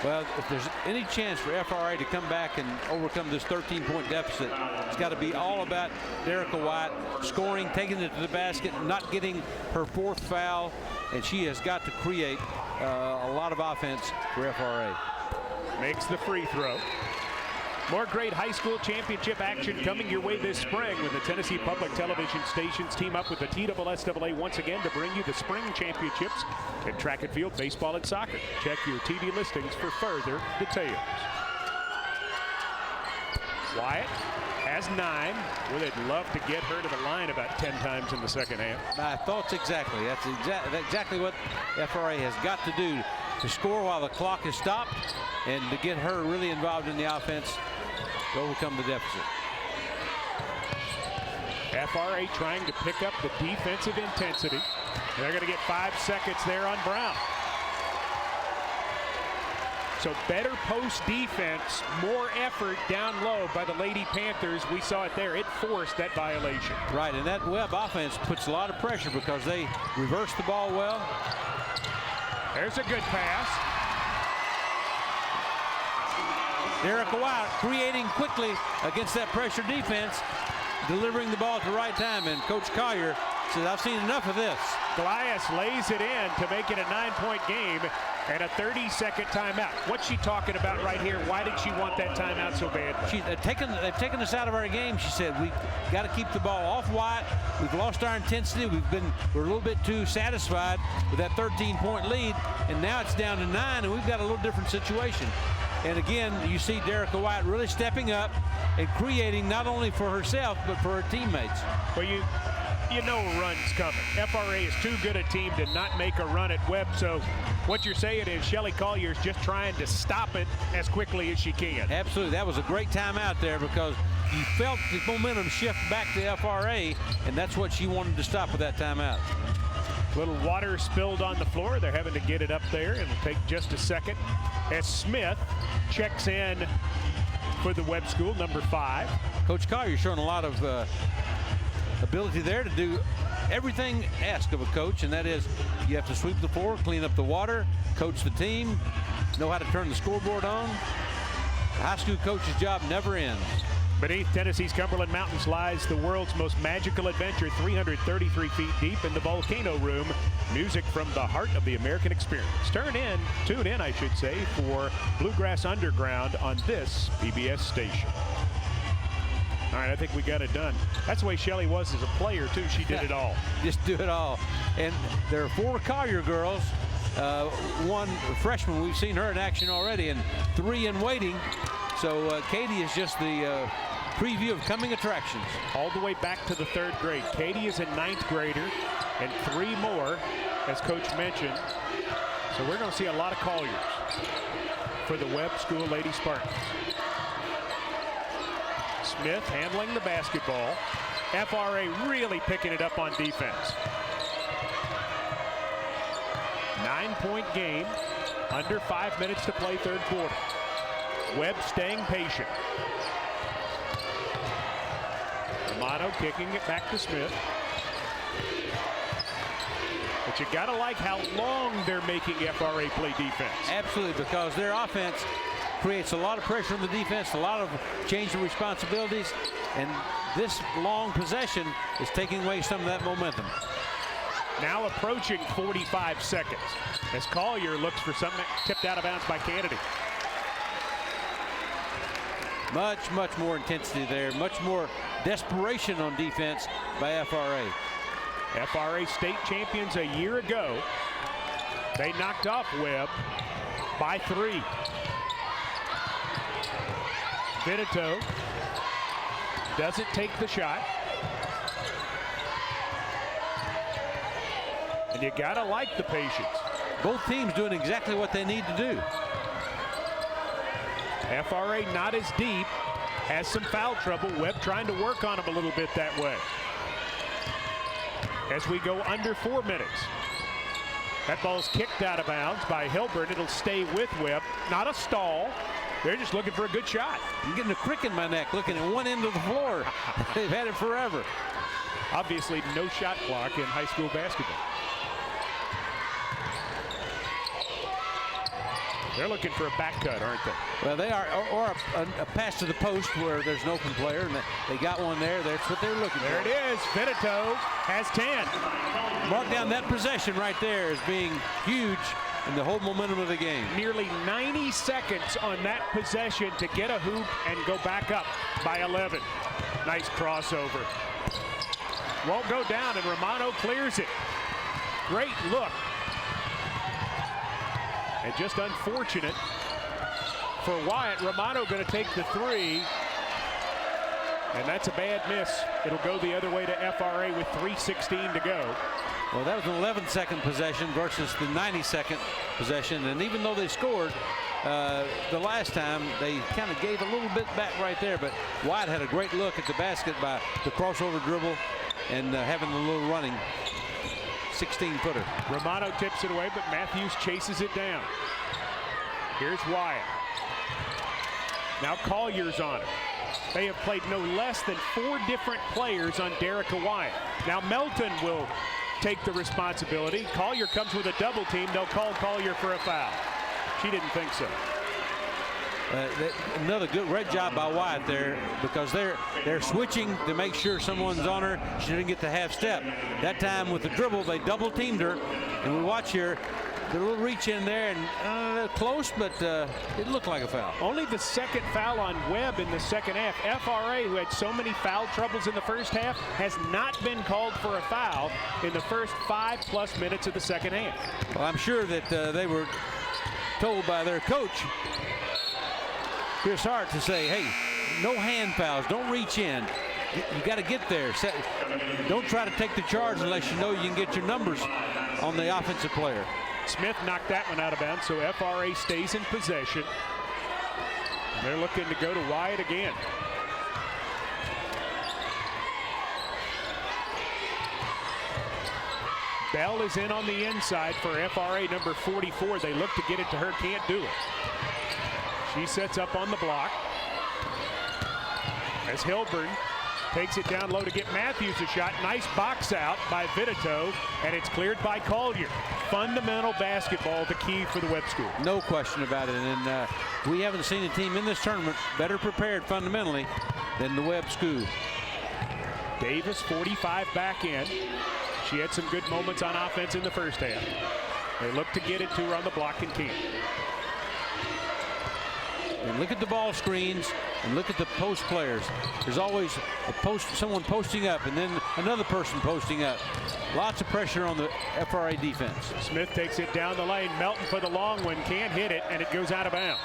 Well, if there's any chance for FRA to come back and overcome this 13-point deficit, it's got to be all about Derica Wyatt scoring, taking it to the basket, not getting her 4th foul, and she has got to create a lot of offense for FRA. Makes the free throw. More great high school championship action coming your way this spring when the Tennessee Public Television stations team up with the TSSAA once again to bring you the spring championships in track and field, baseball, and soccer. Check your TV listings for further details. Wyatt has 9. Well, they'd love to get her to the line about 10 times in the second half. My thoughts exactly. That's exactly what FRA has got to do, to score while the clock is stopped and to get her really involved in the offense to overcome the deficit. FRA trying to pick up the defensive intensity. They're going to get 5 seconds there on Brown. So better post defense, more effort down low by the Lady Panthers. We saw it there. It forced that violation. Right, and that Webb offense puts a lot of pressure because they reverse the ball well. There's a good pass. Derica Wyatt creating quickly against that pressure defense, delivering the ball at the right time, and Coach Collier says, I've seen enough of this. Goliath lays it in to make it a 9-point game and a 30-second timeout. What's she talking about right here? Why did she want that timeout so badly? They've taken us out of our game. She said, we got to keep the ball off Wyatt. We've lost our intensity. We're a little bit too satisfied with that 13-point lead, and now it's down to 9, and we've got a little different situation. And again, you see Derica Wyatt really stepping up and creating not only for herself, but for her teammates. Well, you know a run's coming. FRA is too good a team to not make a run at Webb. So what you're saying is Shelly Collier's just trying to stop it as quickly as she can. Absolutely. That was a great timeout there because you felt the momentum shift back to FRA, and that's what she wanted to stop with that timeout. Little water spilled on the floor. They're having to get it up there. It'll take just a second as Smith checks in for the Webb School, number 5. Coach Collier showing a lot of ability there to do everything asked of a coach, and that is you have to sweep the floor, clean up the water, coach the team, know how to turn the scoreboard on. The high school coach's job never ends. Beneath Tennessee's Cumberland Mountains lies the world's most magical adventure, 333 feet deep in the Volcano Room. Music from the heart of the American experience. Tune in, I should say, for Bluegrass Underground on this PBS station. All right, I think we got it done. That's the way Shelly was as a player, too. She did it all. Just do it all. And there are 4 Collier girls. 1 freshman, we've seen her in action already, and 3 in waiting. So Katie is just the preview of coming attractions. All the way back to the 3rd grade. Katie is a 9th grader. and 3 more, as Coach mentioned. So we're going to see a lot of Colliers for the Webb School Lady Spartans. Smith handling the basketball. FRA really picking it up on defense. 9-point game, under 5 minutes to play third quarter. Webb staying patient. Romano kicking it back to Smith. But you gotta like how long they're making FRA play defense. Absolutely, because their offense creates a lot of pressure on the defense, a lot of change of responsibilities, and this long possession is taking away some of that momentum. Now approaching 45 seconds as Collier looks for something tipped out of bounds by Kennedy. Much more intensity there, much more desperation on defense by FRA. FRA state champions a year ago. They knocked off Webb by 3. Vitito doesn't take the shot. And you gotta like the patience. Both teams doing exactly what they need to do. FRA not as deep, has some foul trouble. Webb trying to work on him a little bit that way. As we go under 4 minutes. That ball's kicked out of bounds by Hilburn. It'll stay with Webb. Not a stall. They're just looking for a good shot. I'm getting a crick in my neck looking at one end of the floor. They've had it forever. Obviously no shot clock in high school basketball. They're looking for a back cut, aren't they? Well, they are, or a pass to the post where there's an open player, and they got one there. That's what they're looking for. There it is. Vitito has 10. Mark down that possession right there as being huge in the whole momentum of the game. Nearly 90 seconds on that possession to get a hoop and go back up by 11. Nice crossover. Won't go down, and Romano clears it. Great look. And just unfortunate for Wyatt. Romano going to take the 3. And that's a bad miss. It'll go the other way to FRA with 3:16 to go. Well, that was an 11-second possession versus the 90-second possession. And even though they scored the last time, they kind of gave a little bit back right there. But Wyatt had a great look at the basket by the crossover dribble and having a little running 16-footer. Romano tips it away, but Matthews chases it down. Here's Wyatt. Now Collier's on it. They have played no less than 4 different players on Derica Wyatt. Now Melton will take the responsibility. Collier comes with a double team. They'll call Collier for a foul. She didn't think so. Another great job by Wyatt there, because they're switching to make sure someone's on her. She didn't get the half step. That time with the dribble, they double teamed her. And we watch here, the little reach in there, and close, but it looked like a foul. Only the second foul on Webb in the second half. FRA, who had so many foul troubles in the first half, has not been called for a foul in the first 5+ minutes of the second half. Well, I'm sure that they were told by their coach, Chris Hart, to say, hey, no hand fouls, don't reach in. You got to get there. Don't try to take the charge unless you know you can get your numbers on the offensive player. Smith knocked that one out of bounds, so FRA stays in possession. And they're looking to go to Wyatt again. Bell is in on the inside for FRA number 44. They look to get it to her, can't do it. She sets up on the block as Hilburn takes it down low to get Matthews a shot. Nice box out by Vitito, and it's cleared by Collier. Fundamental basketball, the key for the Webb School. No question about it, and we haven't seen a team in this tournament better prepared fundamentally than the Webb School. Davis, 45 back in. She had some good moments on offense in the first half. They look to get it to her on the block and can't. And look at the ball screens and look at the post players. There's always someone posting up and then another person posting up. Lots of pressure on the FRA defense. Smith takes it down the lane. Melton for the long one, can't hit it, and it goes out of bounds.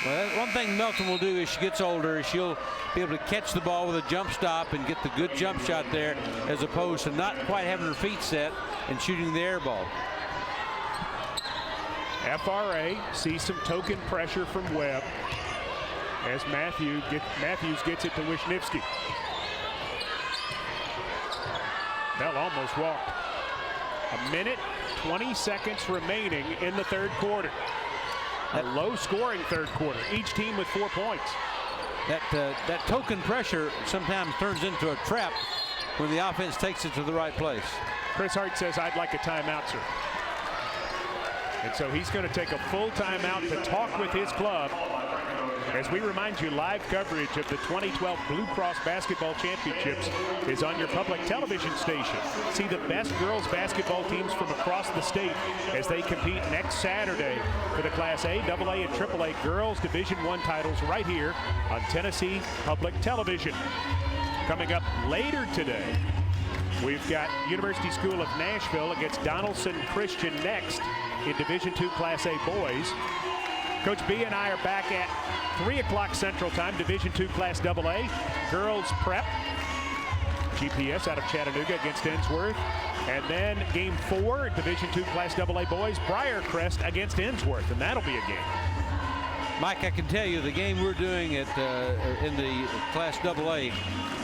Well, one thing Melton will do as she gets older is she'll be able to catch the ball with a jump stop and get the good jump shot there, as opposed to not quite having her feet set and shooting the air ball. FRA sees some token pressure from Webb as Matthews gets it to Wisniewski. Bell almost walked. A minute, 20 seconds remaining in the third quarter. A low-scoring third quarter. Each team with 4 points. That token pressure sometimes turns into a trap when the offense takes it to the right place. Chris Hart says, "I'd like a timeout, sir." And so he's going to take a full timeout to talk with his club. As we remind you, live coverage of the 2012 Blue Cross Basketball Championships is on your public television station. See the best girls basketball teams from across the state as they compete next Saturday for the Class A, AA, and AAA girls Division I titles right here on Tennessee Public Television. Coming up later today, we've got University School of Nashville against Donaldson Christian next in Division II Class A boys. Coach B and I are back at 3 o'clock Central Time, Division II Class AA. Girls prep. GPS out of Chattanooga against Ensworth. And then game 4, Division II Class AA boys, Briarcrest against Ensworth, and that'll be a game. Mike, I can tell you the game we're doing in the Class AA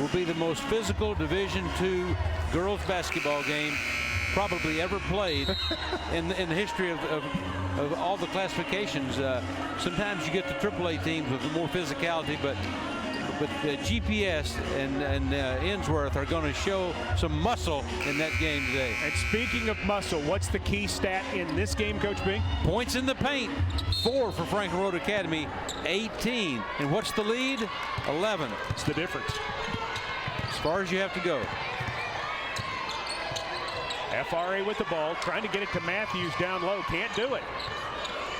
will be the most physical Division II girls basketball game probably ever played in the history of all the classifications. Sometimes you get the AAA teams with more physicality, but GPS and Ensworth are going to show some muscle in that game today. And speaking of muscle, what's the key stat in this game, Coach B? Points in the paint, 4 for Franklin Road Academy, 18. And what's the lead? 11. It's the difference. As far as you have to go. FRA with the ball, trying to get it to Matthews down low. Can't do it.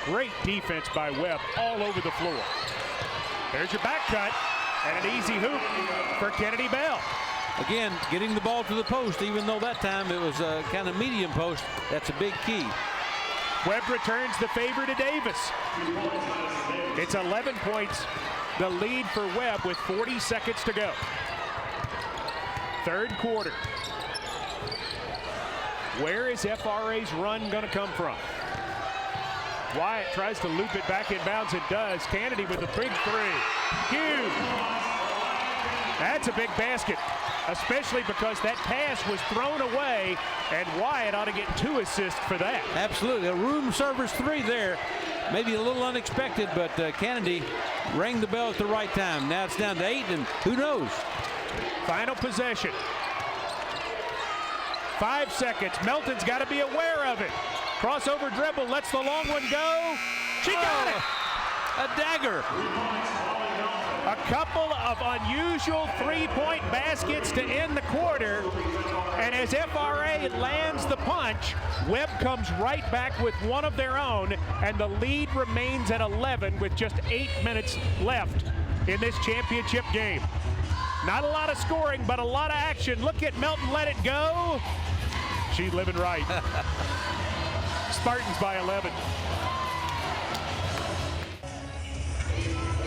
Great defense by Webb all over the floor. There's your back cut and an easy hoop for Kennedy Bell. Again, getting the ball to the post, even though that time it was a kind of medium post, that's a big key. Webb returns the favor to Davis. It's 11 points, the lead for Webb with 40 seconds to go. Third quarter. Where is FRA's run going to come from? Wyatt tries to loop it back in bounds and does. Kennedy with a big three. Huge. That's a big basket, especially because that pass was thrown away, and Wyatt ought to get 2 assists for that. Absolutely. A room server's 3 there. Maybe a little unexpected, but Kennedy rang the bell at the right time. Now it's down to 8, and who knows? Final possession. 5 seconds. Melton's got to be aware of it. Crossover dribble, lets the long one go. She got it. A dagger. A couple of unusual 3-point baskets to end the quarter. And as FRA lands the punch, Webb comes right back with one of their own, and the lead remains at 11 with just 8 minutes left in this championship game. Not a lot of scoring, but a lot of action. Look at Melton let it go. She's living right. Spartans by 11.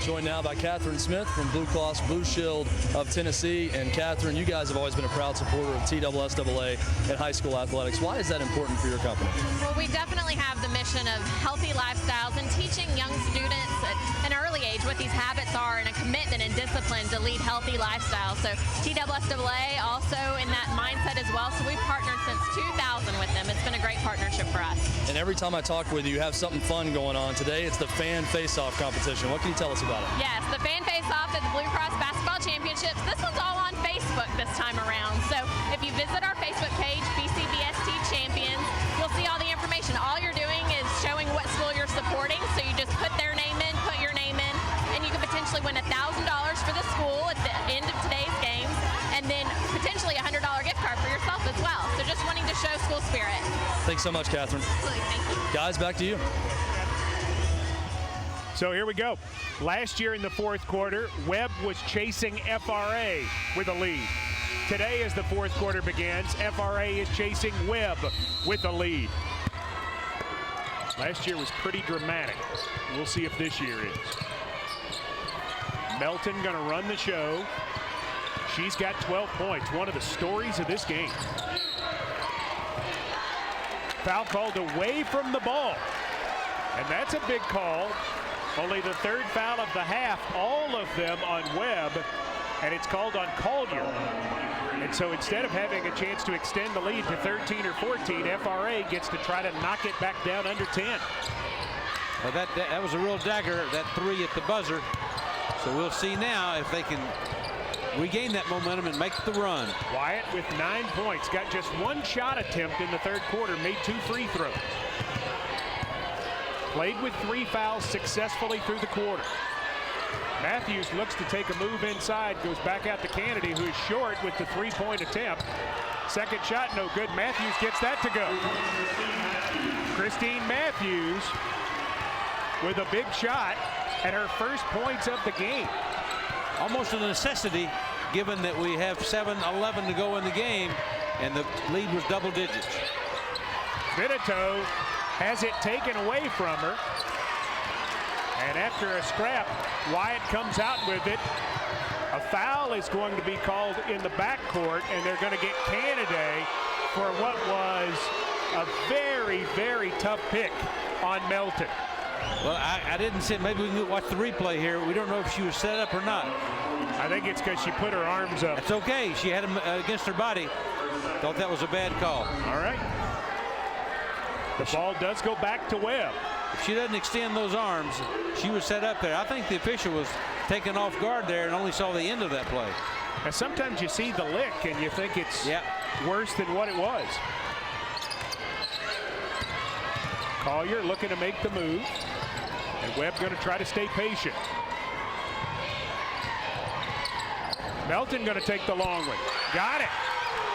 Joined now by Catherine Smith from Blue Cross Blue Shield of Tennessee. And Catherine, you guys have always been a proud supporter of TSSAA and high school athletics. Why is that important for your company? Well, we definitely have the mission of healthy lifestyles and teaching young students at an early age what these habits are, and a commitment and discipline to lead healthy lifestyles. So TSSAA also in that mindset as well. So we've partnered since 2000 with them. It's been a great partnership for us. And every time I talk with you, you have something fun going on. Today it's the fan face-off competition. What can you tell us about it? Yes, the fan face-off at the Blue Cross Basketball Championships. This one's all on Facebook this time around. So if you visit our Facebook page, BCBST Champions, you'll see all the information. All you're doing is showing what school you're supporting. So you just put their name in, put your name in, and you can potentially win $1,000 for the school at the end of today's games, and then potentially a $100 gift card for yourself as well. So just wanting to show school spirit. Thanks so much, Catherine. Absolutely, thank you. Guys, back to you. So here we go. Last year in the fourth quarter, Webb was chasing FRA with a lead. Today, as the fourth quarter begins, FRA is chasing Webb with a lead. Last year was pretty dramatic. We'll see if this year is. Melton going to run the show. She's got 12 points, one of the stories of this game. Foul called away from the ball. And that's a big call. Only the third foul of the half, all of them on Webb, and it's called on Collier. And so instead of having a chance to extend the lead to 13 or 14, FRA gets to try to knock it back down under 10. Well, that was a real dagger, that three at the buzzer. So we'll see now if they can regain that momentum and make the run. Wyatt with 9 points, got just one shot attempt in the third quarter, made 2 free throws. Played with 3 fouls successfully through the quarter. Matthews looks to take a move inside, goes back out to Kennedy, who is short with the 3-point attempt. Second shot, no good. Matthews gets that to go. Christine Matthews with a big shot and her first points of the game. Almost a necessity, given that we have 7-11 to go in the game, and the lead was double digits. Vitito has it taken away from her. And after a scrap, Wyatt comes out with it. A foul is going to be called in the backcourt, and they're going to get Kennedy for what was a very, very tough pick on Melton. Well, I didn't see it. Maybe we can watch the replay here. We don't know if she was set up or not. I think it's because she put her arms up. It's okay. She had them against her body. Thought that was a bad call. All right. The ball does go back to Webb. If she doesn't extend those arms, she was set up there. I think the official was taken off guard there and only saw the end of that play. And sometimes you see the lick and you think it's worse than what it was. Collier looking to make the move. And Webb going to try to stay patient. Melton going to take the long one. Got it.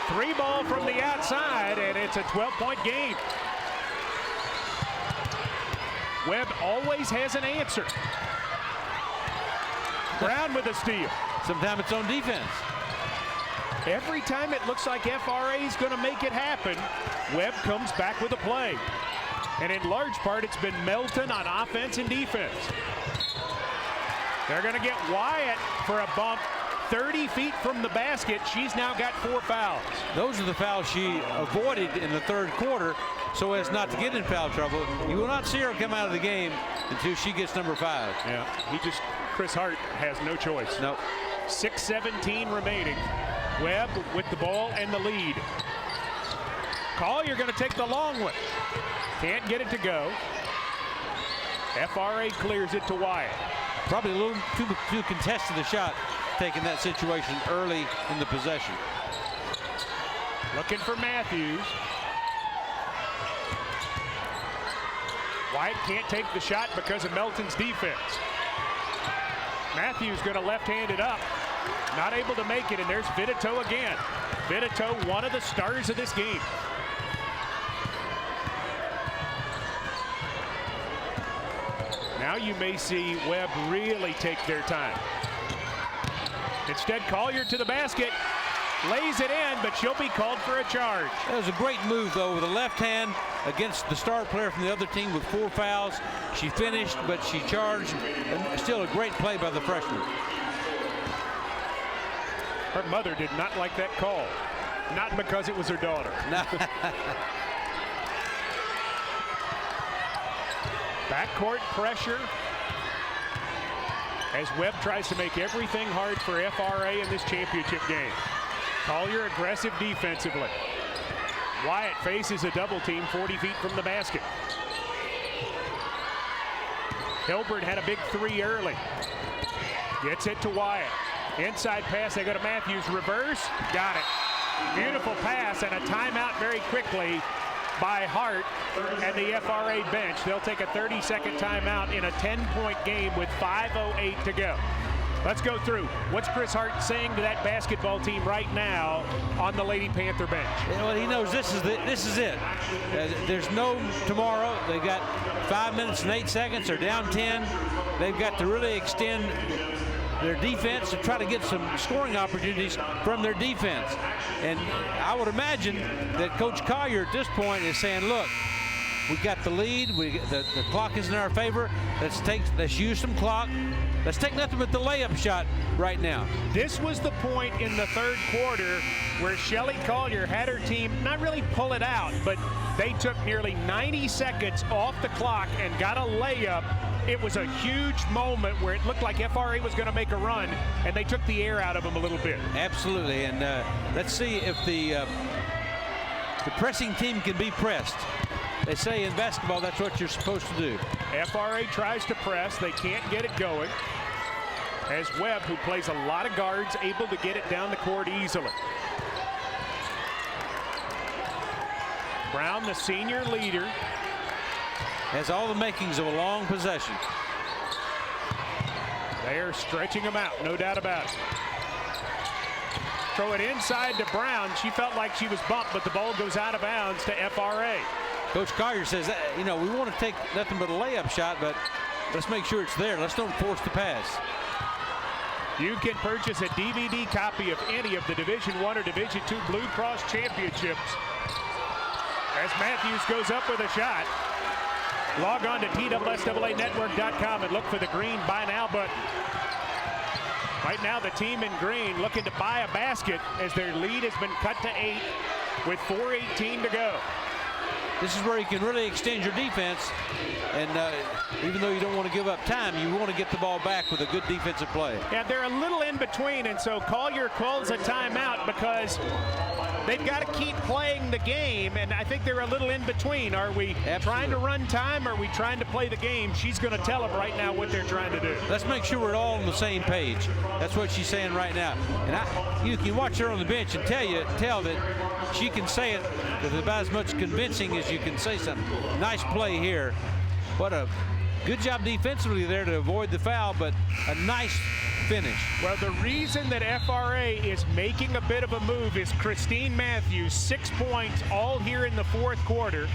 3 ball from the outside, and it's a 12-point game. Webb always has an answer. Brown with a steal. Sometimes it's on defense. Every time it looks like FRA is going to make it happen, Webb comes back with a play. And in large part, it's been Melton on offense and defense. They're going to get Wyatt for a bump 30 feet from the basket. She's now got 4 fouls. Those are the fouls she avoided in the third quarter so as not to get in foul trouble. You will not see her come out of the game until she gets number 5. Yeah, Chris Hart has no choice. No. 6:17 remaining. Webb with the ball and the lead. Collier going to take the long one. Can't get it to go. FRA clears it to Wyatt. Probably a little too contested a shot, taking that situation early in the possession. Looking for Matthews. Wyatt can't take the shot because of Melton's defense. Matthews going to left-hand it up. Not able to make it, and there's Vitito again. Vitito, one of the stars of this game. Now you may see Webb really take their time. Instead, Collier to the basket, lays it in, but she'll be called for a charge. That was a great move, though, with a left hand against the star player from the other team with 4 fouls. She finished, but she charged. And still a great play by the freshman. Her mother did not like that call. Not because it was her daughter. Backcourt pressure as Webb tries to make everything hard for FRA in this championship game. Collier aggressive defensively. Wyatt faces a double team 40 feet from the basket. Hilbert had a big 3 early. Gets it to Wyatt. Inside pass, they go to Matthews. Reverse, got it. Beautiful pass and a timeout very quickly by Hart and the FRA bench. They'll take a 30-second timeout in a 10-point game with 5:08 to go. Let's go through. What's Chris Hart saying to that basketball team right now on the Lady Panther bench? Well, he knows this is it. There's no tomorrow. They've got 5 minutes and 8 seconds. They're down 10. They've got to really extend their defense to try to get some scoring opportunities from their defense. And I would imagine that Coach Collier at this point is saying, look, We got the lead. The clock is in our favor. Let's use some clock. Let's take nothing but the layup shot right now. This was the point in the third quarter where Shelly Collier had her team not really pull it out, but they took nearly 90 seconds off the clock and got a layup. It was a huge moment where it looked like FRA was going to make a run, and they took the air out of them a little bit. Absolutely, and let's see if the pressing team can be pressed. They say in basketball that's what you're supposed to do. FRA tries to press. They can't get it going. As Webb, who plays a lot of guards, able to get it down the court easily. Brown, the senior leader, has all the makings of a long possession. They're stretching him out, no doubt about it. Throw it inside to Brown. She felt like she was bumped, but the ball goes out of bounds to FRA. Coach Collier says, you know, we want to take nothing but a layup shot, but let's make sure it's there. Let's don't force the pass. You can purchase a DVD copy of any of the Division I or Division II Blue Cross championships. As Matthews goes up with a shot. Log on to TSSAAnetwork.com and look for the green Buy Now button. Right now, the team in green looking to buy a basket as their lead has been cut to 8 with 4:18 to go. This is where you can really extend your defense, and even though you don't want to give up time, you want to get the ball back with a good defensive play. Yeah, they're a little in between, and so Collier calls a timeout because they've got to keep playing the game, and I think they're a little in between. Are we trying to run time, or are we trying to play the game? She's going to tell them right now what they're trying to do. Let's make sure we're all on the same page. That's what she's saying right now. And you can watch her on the bench and tell that she can say it with about as much convincing as you can say something. Nice play here. What a good job defensively there to avoid the foul, but a nice finish. Well, the reason that FRA is making a bit of a move is Christine Matthews, 6 points all here in the fourth quarter.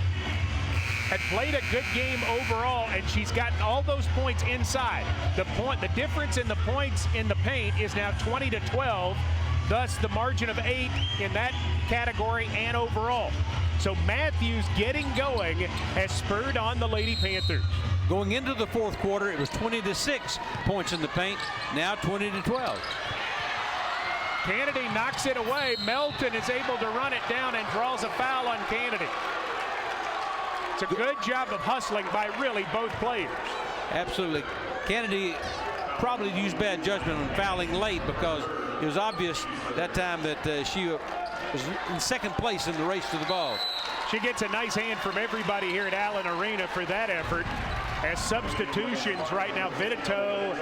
Had played a good game overall, and she's gotten all those points inside. The difference in the points in the paint is now 20 to 12. Thus, the margin of 8 in that category and overall. So Matthews getting going has spurred on the Lady Panthers. Going into the fourth quarter, it was 20 to 6 points in the paint. Now 20 to 12. Kennedy knocks it away. Melton is able to run it down and draws a foul on Kennedy. It's a good job of hustling by really both players. Absolutely. Kennedy probably used bad judgment on fouling late because it was obvious that time that she was in second place in the race to the ball. She gets a nice hand from everybody here at Allen Arena for that effort. As substitutions right now, Vitito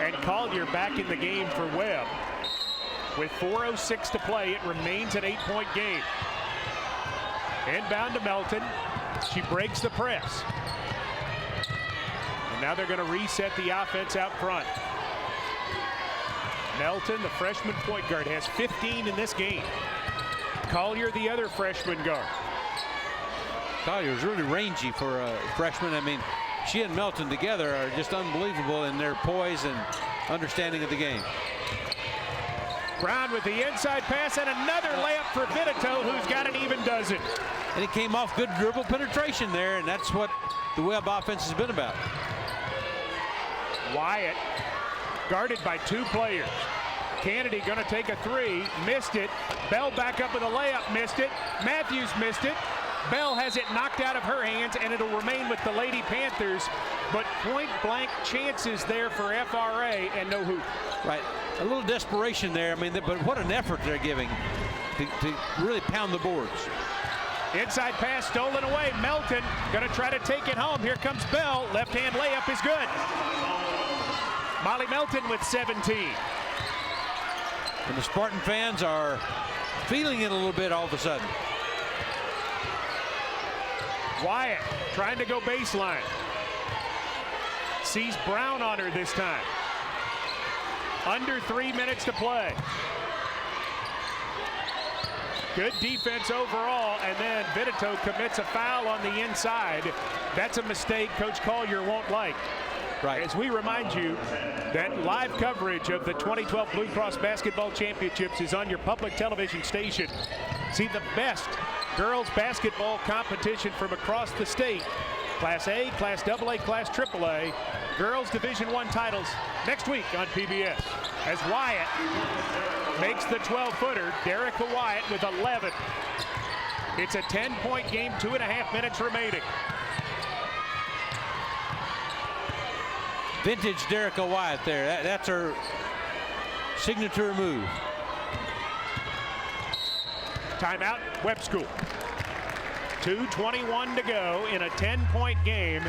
and Collier back in the game for Webb. With 4:06 to play, it remains an 8-point game. Inbound to Melton. She breaks the press. And now they're going to reset the offense out front. Melton, the freshman point guard, has 15 in this game. Collier, the other freshman guard. Collier is really rangy for a freshman. I mean, she and Melton together are just unbelievable in their poise and understanding of the game. Brown with the inside pass and another layup for Vitito, who's got an even dozen. And it came off good dribble penetration there, and that's what the Webb offense has been about. Wyatt guarded by 2 players. Kennedy going to take a 3, missed it. Bell back up with a layup, missed it. Matthews missed it. Bell has it knocked out of her hands, and it'll remain with the Lady Panthers. But point-blank chances there for FRA and no hoop. Right, a little desperation there. I mean, but what an effort they're giving to really pound the boards. Inside pass stolen away. Melton going to try to take it home. Here comes Bell. Left-hand layup is good. Molly Melton with 17. And the Spartan fans are feeling it a little bit all of a sudden. Wyatt trying to go baseline. Sees Brown on her this time. Under 3 minutes to play. Good defense overall, and then Vitito commits a foul on the inside. That's a mistake Coach Collier won't like. Right. As we remind you that live coverage of the 2012 Blue Cross Basketball Championships is on your public television station. See the best girls basketball competition from across the state. Class A, Class AA, Class AAA. Girls Division I titles next week on PBS. As Wyatt makes the 12-footer, Derica Wyatt with 11. It's a 10-point game, 2.5 minutes remaining. Vintage Derica Wyatt there. That's her signature move. Timeout, Webb School. 2:21 to go in a 10-point game.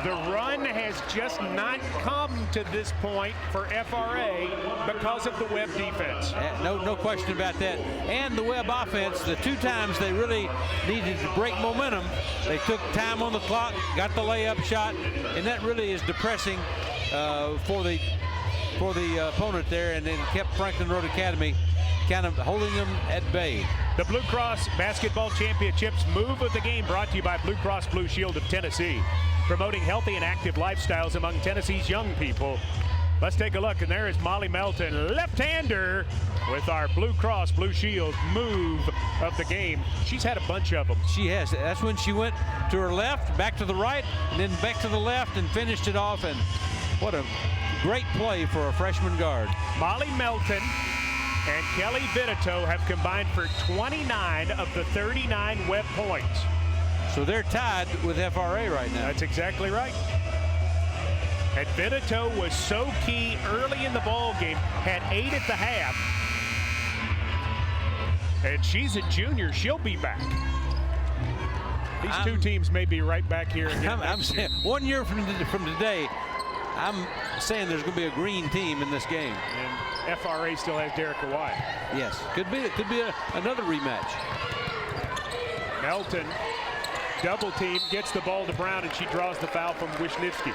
The run has just not come to this point for FRA because of the Webb defense. No question about that. And the Webb offense, the 2 times they really needed to break momentum, they took time on the clock, got the layup shot, and that really is depressing for the opponent there, and then kept Franklin Road Academy kind of holding them at bay. The Blue Cross Basketball Championships move of the game brought to you by Blue Cross Blue Shield of Tennessee, promoting healthy and active lifestyles among Tennessee's young people. Let's take a look, and there is Molly Melton, left-hander, with our Blue Cross Blue Shield move of the game. She's had a bunch of them. She has. That's when she went to her left, back to the right, and then back to the left and finished it off. And what a great play for a freshman guard. Molly Melton and Kelly Vitito have combined for 29 of the 39 Webb points. So they're tied with FRA right now. That's exactly right. And Vitito was so key early in the ball game, had 8 at the half. And she's a junior. She'll be back. These two teams may be right back here again. I'm saying 1 year from today, I'm saying there's going to be a green team in this game. And FRA still has Derica Wyatt. Yes, could be another rematch. Melton, double team, gets the ball to Brown, and she draws the foul from Wisniewski.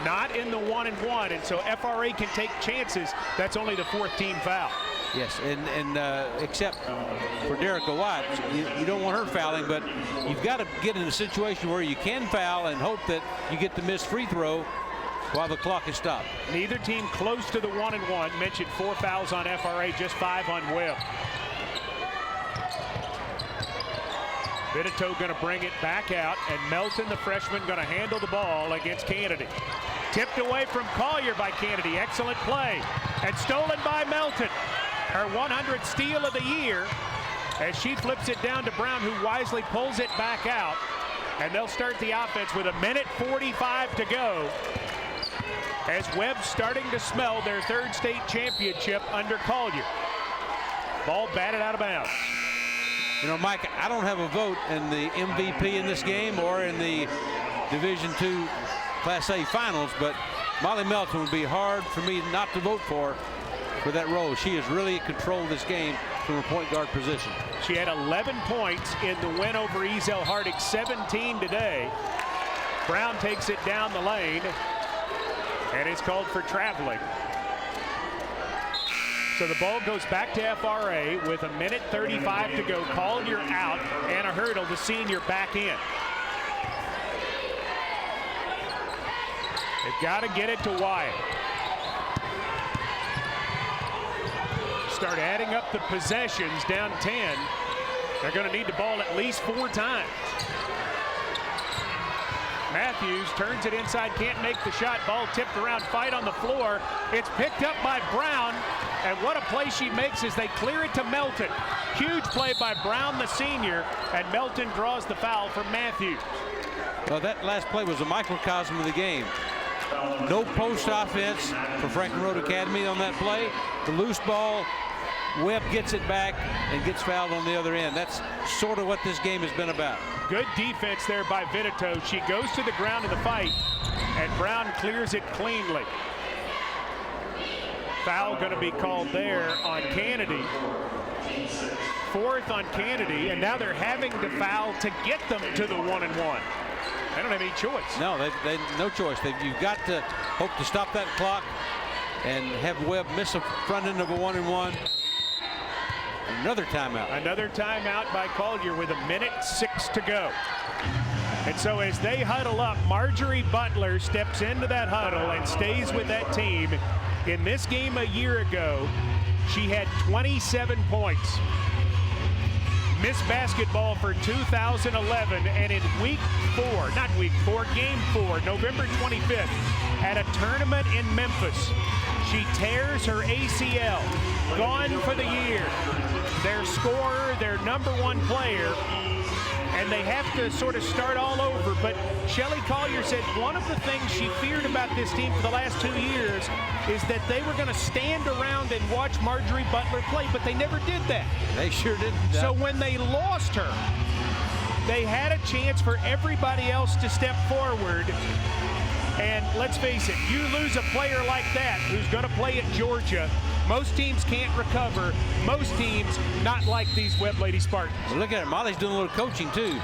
Not in the 1-and-1, and so FRA can take chances. That's only the 4th team foul. Yes, and except for Derica Wyatt, you don't want her fouling, but you've got to get in a situation where you can foul and hope that you get the missed free throw while the clock is stopped. Neither team close to the 1-and-1. Mentioned 4 fouls on FRA, just 5 on Webb. Vitito going to bring it back out, and Melton, the freshman, going to handle the ball against Kennedy. Tipped away from Collier by Kennedy. Excellent play. And stolen by Melton. Her 100th steal of the year as she flips it down to Brown, who wisely pulls it back out. And they'll start the offense with 1:45 to go, as Webb's starting to smell their 3rd state championship under Collier. Ball batted out of bounds. You know, Mike, I don't have a vote in the MVP in this game or in the Division II Class A finals, but Molly Melton would be hard for me not to vote for that role. She has really controlled this game from a point guard position. She had 11 points in the win over Ezel Hardig, 17 today. Brown takes it down the lane, and is called for traveling. So the ball goes back to FRA with 1:35 to go. Collier out. Anna Hurdle, the senior, back in. They've got to get it to Wyatt. Start adding up the possessions, down 10. They're going to need the ball at least 4 times. Matthews turns it inside, can't make the shot. Ball tipped around, fight on the floor. It's picked up by Brown, and what a play she makes as they clear it to Melton. Huge play by Brown, the senior, and Melton draws the foul from Matthews. Well, that last play was a microcosm of the game. No post offense for Franklin Road Academy on that play. The loose ball, Webb gets it back and gets fouled on the other end. That's sort of what this game has been about. Good defense there by Vitito. She goes to the ground in the fight, and Brown clears it cleanly. Foul going to be called there on Kennedy. 4th on Kennedy, and now they're having to foul to get them to the 1-and-1. They don't have any choice. No, they no choice. You've got to hope to stop that clock and have Webb miss a front end of a 1-and-1. Another timeout. Another timeout by Collier with 1:06 to go. And so as they huddle up, Marjorie Butler steps into that huddle and stays with that team. In this game a year ago, she had 27 points. Miss Basketball for 2011, and in game 4, November 25th, at a tournament in Memphis, she tears her ACL, gone for the year. Their scorer, their #1 player, and they have to sort of start all over. But Shelly Collier said one of the things she feared about this team for the last 2 years is that they were going to stand around and watch Marjorie Butler play, but they never did that. They sure didn't. So when they lost her, they had a chance for everybody else to step forward. And let's face it, you lose a player like that who's going to play at Georgia. Most teams can't recover. Most teams not like these Webb Lady Spartans. Well, look at it. Molly's doing a little coaching too.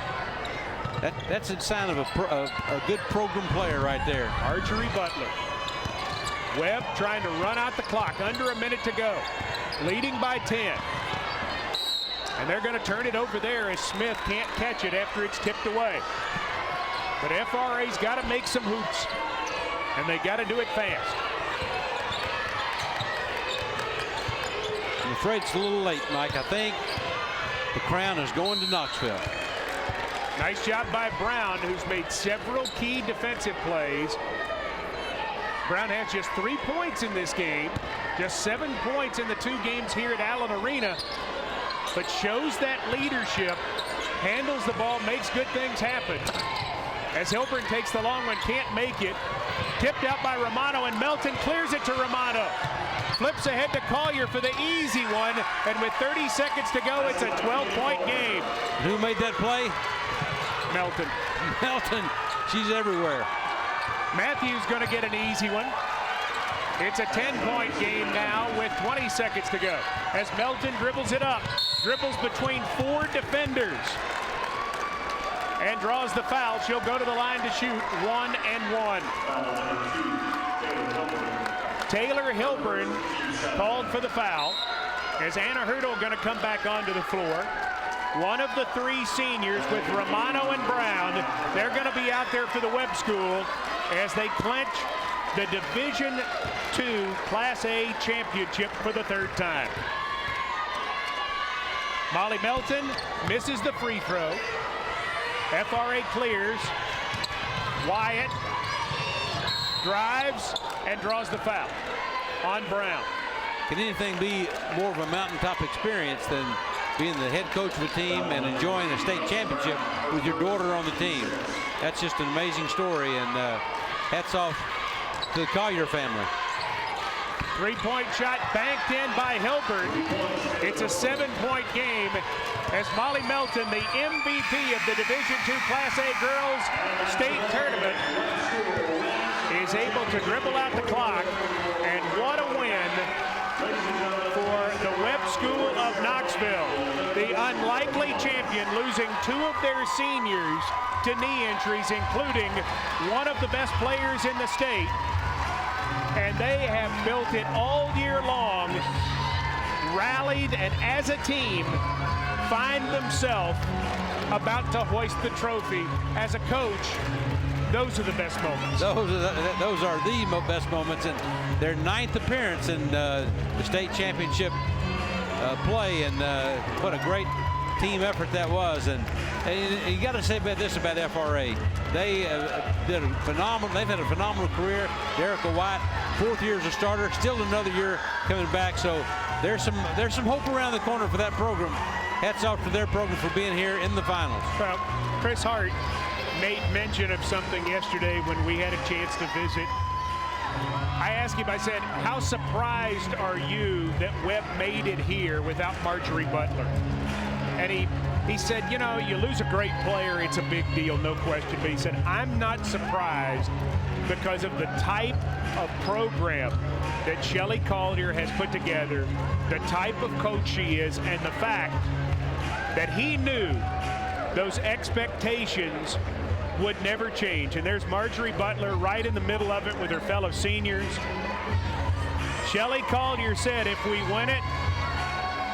That's a sign of a good program player right there. Marjorie Butler. Webb trying to run out the clock. Under a minute to go. Leading by 10. And they're going to turn it over there as Smith can't catch it after it's tipped away. But FRA's got to make some hoops, and they got to do it fast. I'm afraid it's a little late, Mike. I think the crown is going to Knoxville. Nice job by Brown, who's made several key defensive plays. Brown has just 3 points in this game, just 7 points in the 2 games here at Allen Arena, but shows that leadership, handles the ball, makes good things happen. As Hilburn takes the long one, can't make it. Tipped out by Romano, and Melton clears it to Romano. Flips ahead to Collier for the easy one, and with 30 seconds to go, it's a 12-point game. Who made that play? Melton. Melton, she's everywhere. Matthews going to get an easy one. It's a 10-point game now with 20 seconds to go. As Melton dribbles it up, dribbles between 4 defenders, and draws the foul. She'll go to the line to shoot 1 and 1. Taylor Hilburn called for the foul. As Anna Hurdle going to come back onto the floor. One of the 3 seniors with Romano and Brown. They're going to be out there for the Webb School as they clinch the Division II Class A championship for the 3rd time. Molly Melton misses the free throw. FRA clears. Wyatt drives and draws the foul on Brown. Can anything be more of a mountaintop experience than being the head coach of a team and enjoying a state championship with your daughter on the team? That's just an amazing story, and hats off to the Collier family. 3-point shot banked in by Hilbert. It's a 7-point game as Molly Melton, the MVP of the Division II Class A Girls State Tournament, is able to dribble out the clock. And what a win for the Webb School of Knoxville. The unlikely champion, losing 2 of their seniors to knee injuries, including one of the best players in the state. And they have built it all year long, rallied, and as a team find themselves about to hoist the trophy. As a coach, those are the best moments. Those are the best moments, and their 9th appearance in the state championship play, and what a great team effort that was. And you got to say about this about FRA. They did a phenomenal. They've had a phenomenal career. Derica White, 4th year as a starter, still another year coming back. So there's some hope around the corner for that program. Hats off to their program for being here in the finals. Well, Chris Hart made mention of something yesterday when we had a chance to visit. I asked him, I said, how surprised are you that Webb made it here without Marjorie Butler? And he said, you know, you lose a great player, it's a big deal, no question. But he said, I'm not surprised because of the type of program that Shelly Collier has put together, the type of coach she is, and the fact that he knew those expectations would never change. And there's Marjorie Butler right in the middle of it with her fellow seniors. Shelly Collier said if we win it,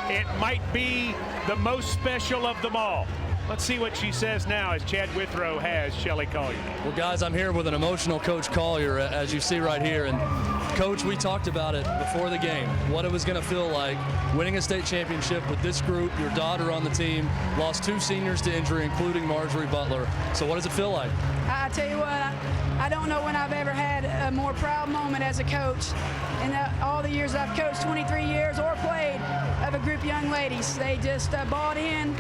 it might be the most special of them all. Let's see what she says now as Chad Withrow has Shelly Collier. Well, guys, I'm here with an emotional Coach Collier, as you see right here, and Coach, we talked about it before the game, what it was going to feel like winning a state championship with this group, your daughter on the team, lost 2 seniors to injury, including Marjorie Butler. So what does it feel like? I tell you what, I don't know when I've ever had a more proud moment as a coach in all the years I've coached, 23 years or played, of a group of young ladies. They just bought in,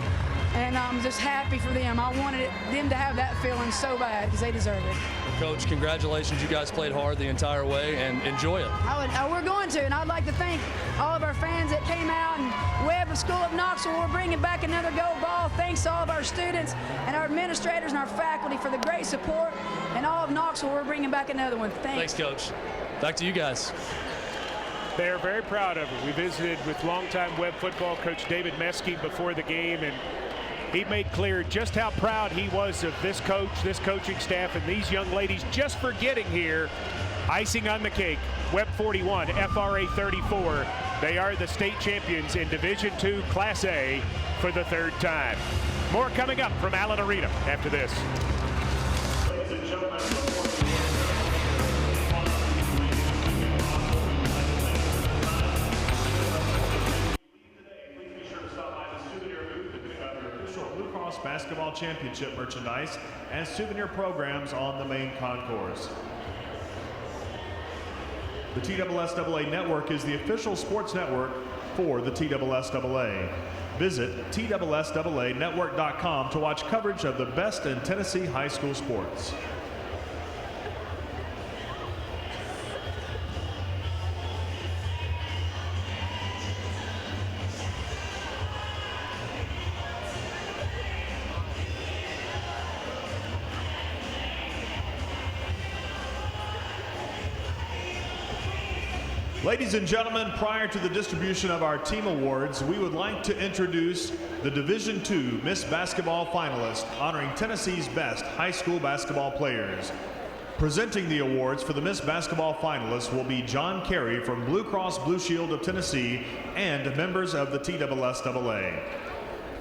and I'm just happy for them. I wanted them to have that feeling so bad because they deserve it. Coach, congratulations. You guys played hard the entire way, and enjoy it. We're going to, and I'd like to thank all of our fans that came out, and Webb of School of Knoxville. We're bringing back another gold ball. Thanks to all of our students and our administrators and our faculty for the great support, and all of Knoxville, we're bringing back another one. Thanks. Thanks, Coach. Back to you guys. They're very proud of her. We visited with longtime Webb football coach David Meskey before the game, and he made clear just how proud he was of this coach, this coaching staff, and these young ladies just for getting here. Icing on the cake, Webb 41, FRA 34. They are the state champions in Division II Class A for the 3rd time. More coming up from Allen Arena after this. Basketball championship merchandise and souvenir programs on the main concourse. The TSSAA Network is the official sports network for the TSSAA. Visit TSSAAnetwork.com to watch coverage of the best in Tennessee high school sports. Ladies and gentlemen, prior to the distribution of our team awards, we would like to introduce the Division II Miss Basketball finalists honoring Tennessee's best high school basketball players. Presenting the awards for the Miss Basketball finalists will be John Carey from Blue Cross Blue Shield of Tennessee and members of the TSSAA.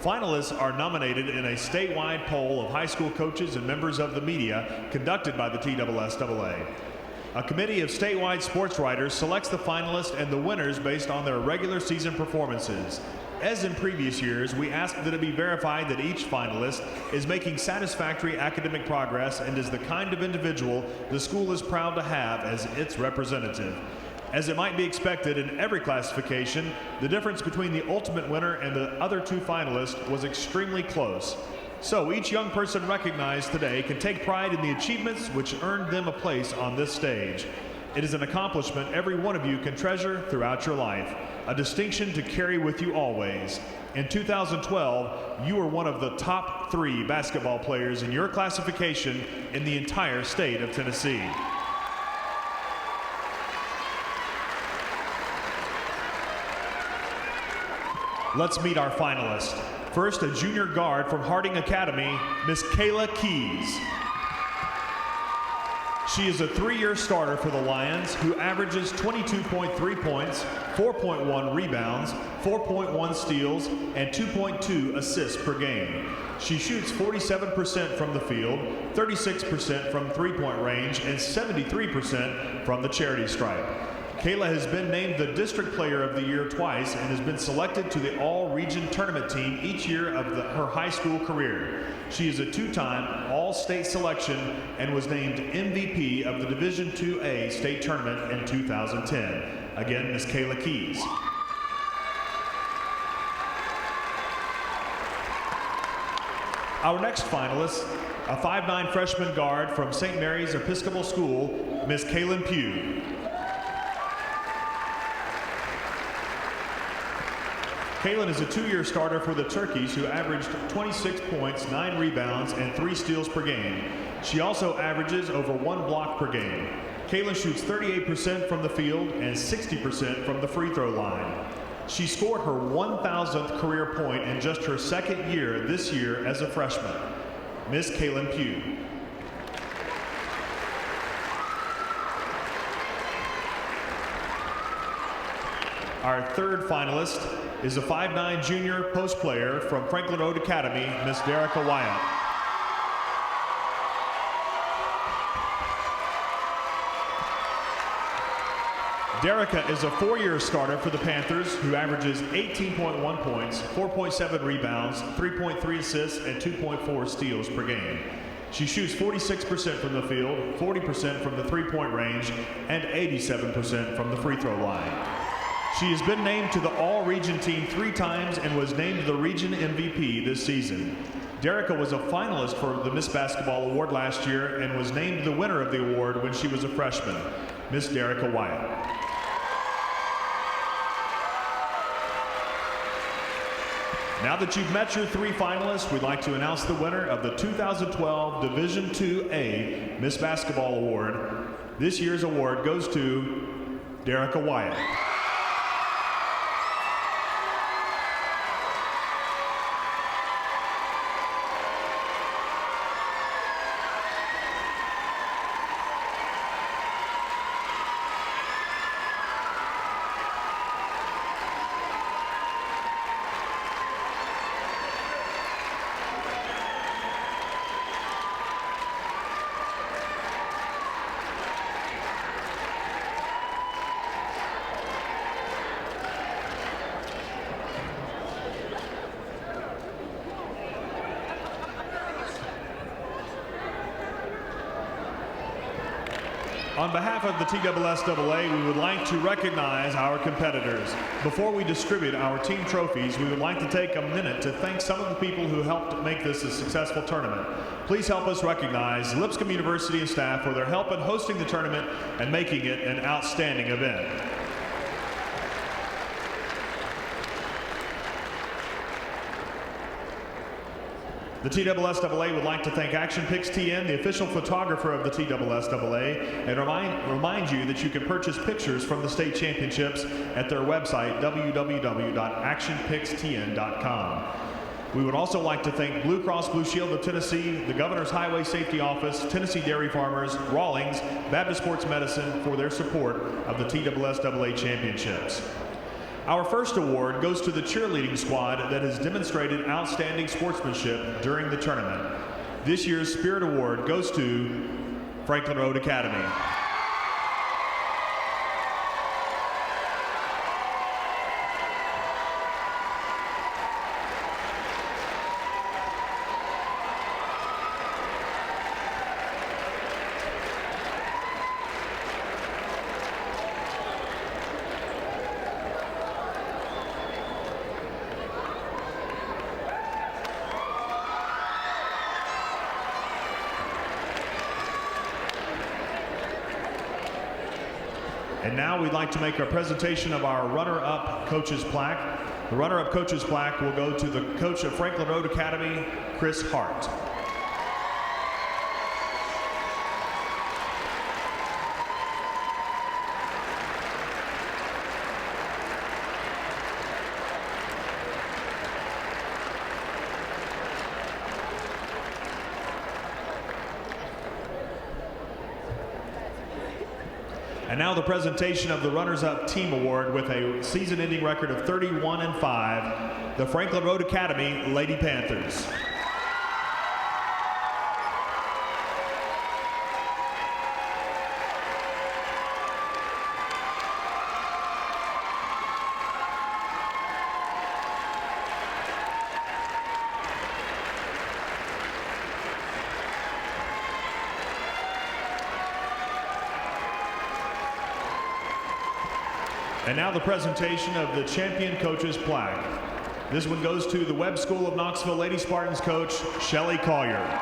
Finalists are nominated in a statewide poll of high school coaches and members of the media conducted by the TSSAA. A committee of statewide sports writers selects the finalists and the winners based on their regular season performances. As in previous years, we ask that it be verified that each finalist is making satisfactory academic progress and is the kind of individual the school is proud to have as its representative. As it might be expected in every classification, the difference between the ultimate winner and the other 2 finalists was extremely close. So each young person recognized today can take pride in the achievements which earned them a place on this stage. It is an accomplishment every one of you can treasure throughout your life, a distinction to carry with you always. In 2012, you were one of the top 3 basketball players in your classification in the entire state of Tennessee. Let's meet our finalists. First, a junior guard from Harding Academy, Miss Kayla Keys. She is a 3-year starter for the Lions who averages 22.3 points, 4.1 rebounds, 4.1 steals, and 2.2 assists per game. She shoots 47% from the field, 36% from three-point range, and 73% from the charity stripe. Kayla has been named the District Player of the Year twice and has been selected to the All-Region Tournament team each year of her high school career. She is a 2-time All-State selection and was named MVP of the Division IIA State Tournament in 2010. Again, Ms. Kayla Keys. Our next finalist, a 5'9" freshman guard from St. Mary's Episcopal School, Ms. Kaylin Pugh. Kaylin is a 2-year starter for the Turkeys who averaged 26 points, 9 rebounds, and 3 steals per game. She also averages over 1 block per game. Kaylin shoots 38% from the field and 60% from the free throw line. She scored her 1,000th career point in just her 2nd year this year as a freshman. Miss Kaylin Pugh. Our third finalist is a 5'9" junior post player from Franklin Road Academy, Miss Derica Wyatt. Derica is a 4-year starter for the Panthers who averages 18.1 points, 4.7 rebounds, 3.3 assists, and 2.4 steals per game. She shoots 46% from the field, 40% from the three-point range, and 87% from the free throw line. She has been named to the All-Region team 3 times and was named the Region MVP this season. Derica was a finalist for the Miss Basketball Award last year and was named the winner of the award when she was a freshman, Miss Derica Wyatt. Now that you've met your 3 finalists, we'd like to announce the winner of the 2012 Division IIA Miss Basketball Award. This year's award goes to Derica Wyatt. On behalf of the TSSAA, we would like to recognize our competitors. Before we distribute our team trophies, we would like to take a minute to thank some of the people who helped make this a successful tournament. Please help us recognize Lipscomb University and staff for their help in hosting the tournament and making it an outstanding event. The TSSAA would like to thank Action Pix TN, the official photographer of the TSSAA, and remind you that you can purchase pictures from the state championships at their website, www.actionpixtn.com. We would also like to thank Blue Cross Blue Shield of Tennessee, the Governor's Highway Safety Office, Tennessee Dairy Farmers, Rawlings, Baptist Sports Medicine for their support of the TSSAA championships. Our first award goes to the cheerleading squad that has demonstrated outstanding sportsmanship during the tournament. This year's Spirit Award goes to Franklin Road Academy. And now we'd like to make a presentation of our runner-up coach's plaque. The runner-up coach's plaque will go to the coach of Franklin Road Academy, Chris Hart. And now the presentation of the Runners-Up Team Award with a season-ending record of 31-5, the Franklin Road Academy Lady Panthers. And now the presentation of the champion coach's plaque. This one goes to the Webb School of Knoxville Lady Spartans coach, Shelley Collier.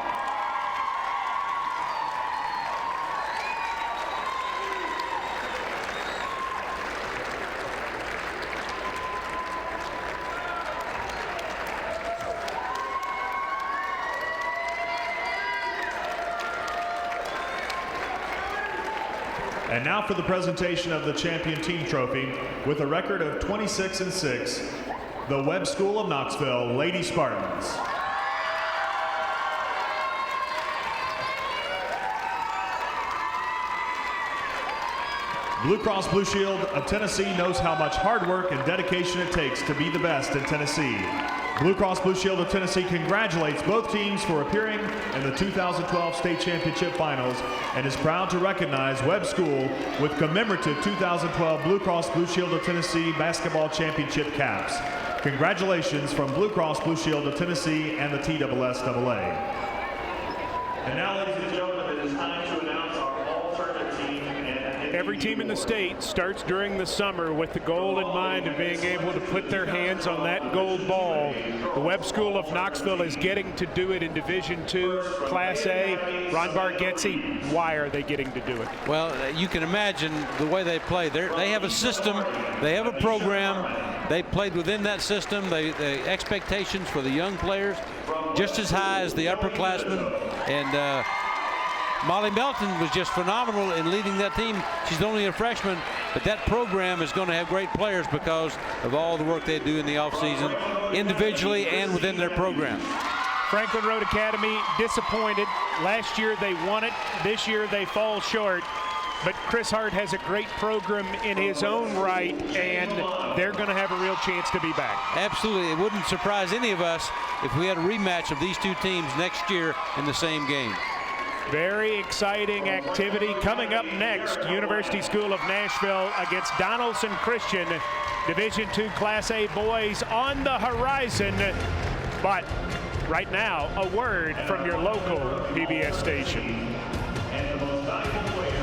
And now for the presentation of the champion team trophy. With a record of 26-6, the Webb School of Knoxville Lady Spartans. Blue Cross Blue Shield of Tennessee knows how much hard work and dedication it takes to be the best in Tennessee. Blue Cross Blue Shield of Tennessee congratulates both teams for appearing in the 2012 state championship finals and is proud to recognize Webb School with commemorative 2012 Blue Cross Blue Shield of Tennessee basketball championship caps. Congratulations from Blue Cross Blue Shield of Tennessee and the TSSAA. And now, ladies and gentlemen, it is time to announce our all-tournament team. Every team in the state starts during the summer with the goal in mind of being able to put their hands on that gold ball. The Webb School of Knoxville is getting to do it in Division II, Class A. Ron Bargetzi, why are they getting to do it? Well, you can imagine the way they play. They have a system, they have a program. They played within that system. The expectations for the young players just as high as the upperclassmen. And Molly Melton was just phenomenal in leading that team. She's only a freshman, but that program is going to have great players because of all the work they do in the offseason, individually and within their program. Franklin Road Academy disappointed. Last year they won it. This year they fall short. But Chris Hart has a great program in his own right, and they're going to have a real chance to be back. Absolutely. It wouldn't surprise any of us if we had a rematch of these two teams next year in the same game. Very exciting activity coming up next. University School of Nashville against Donaldson Christian. Division II Class A boys on the horizon. But right now, a word from your local PBS station. And the most valuable player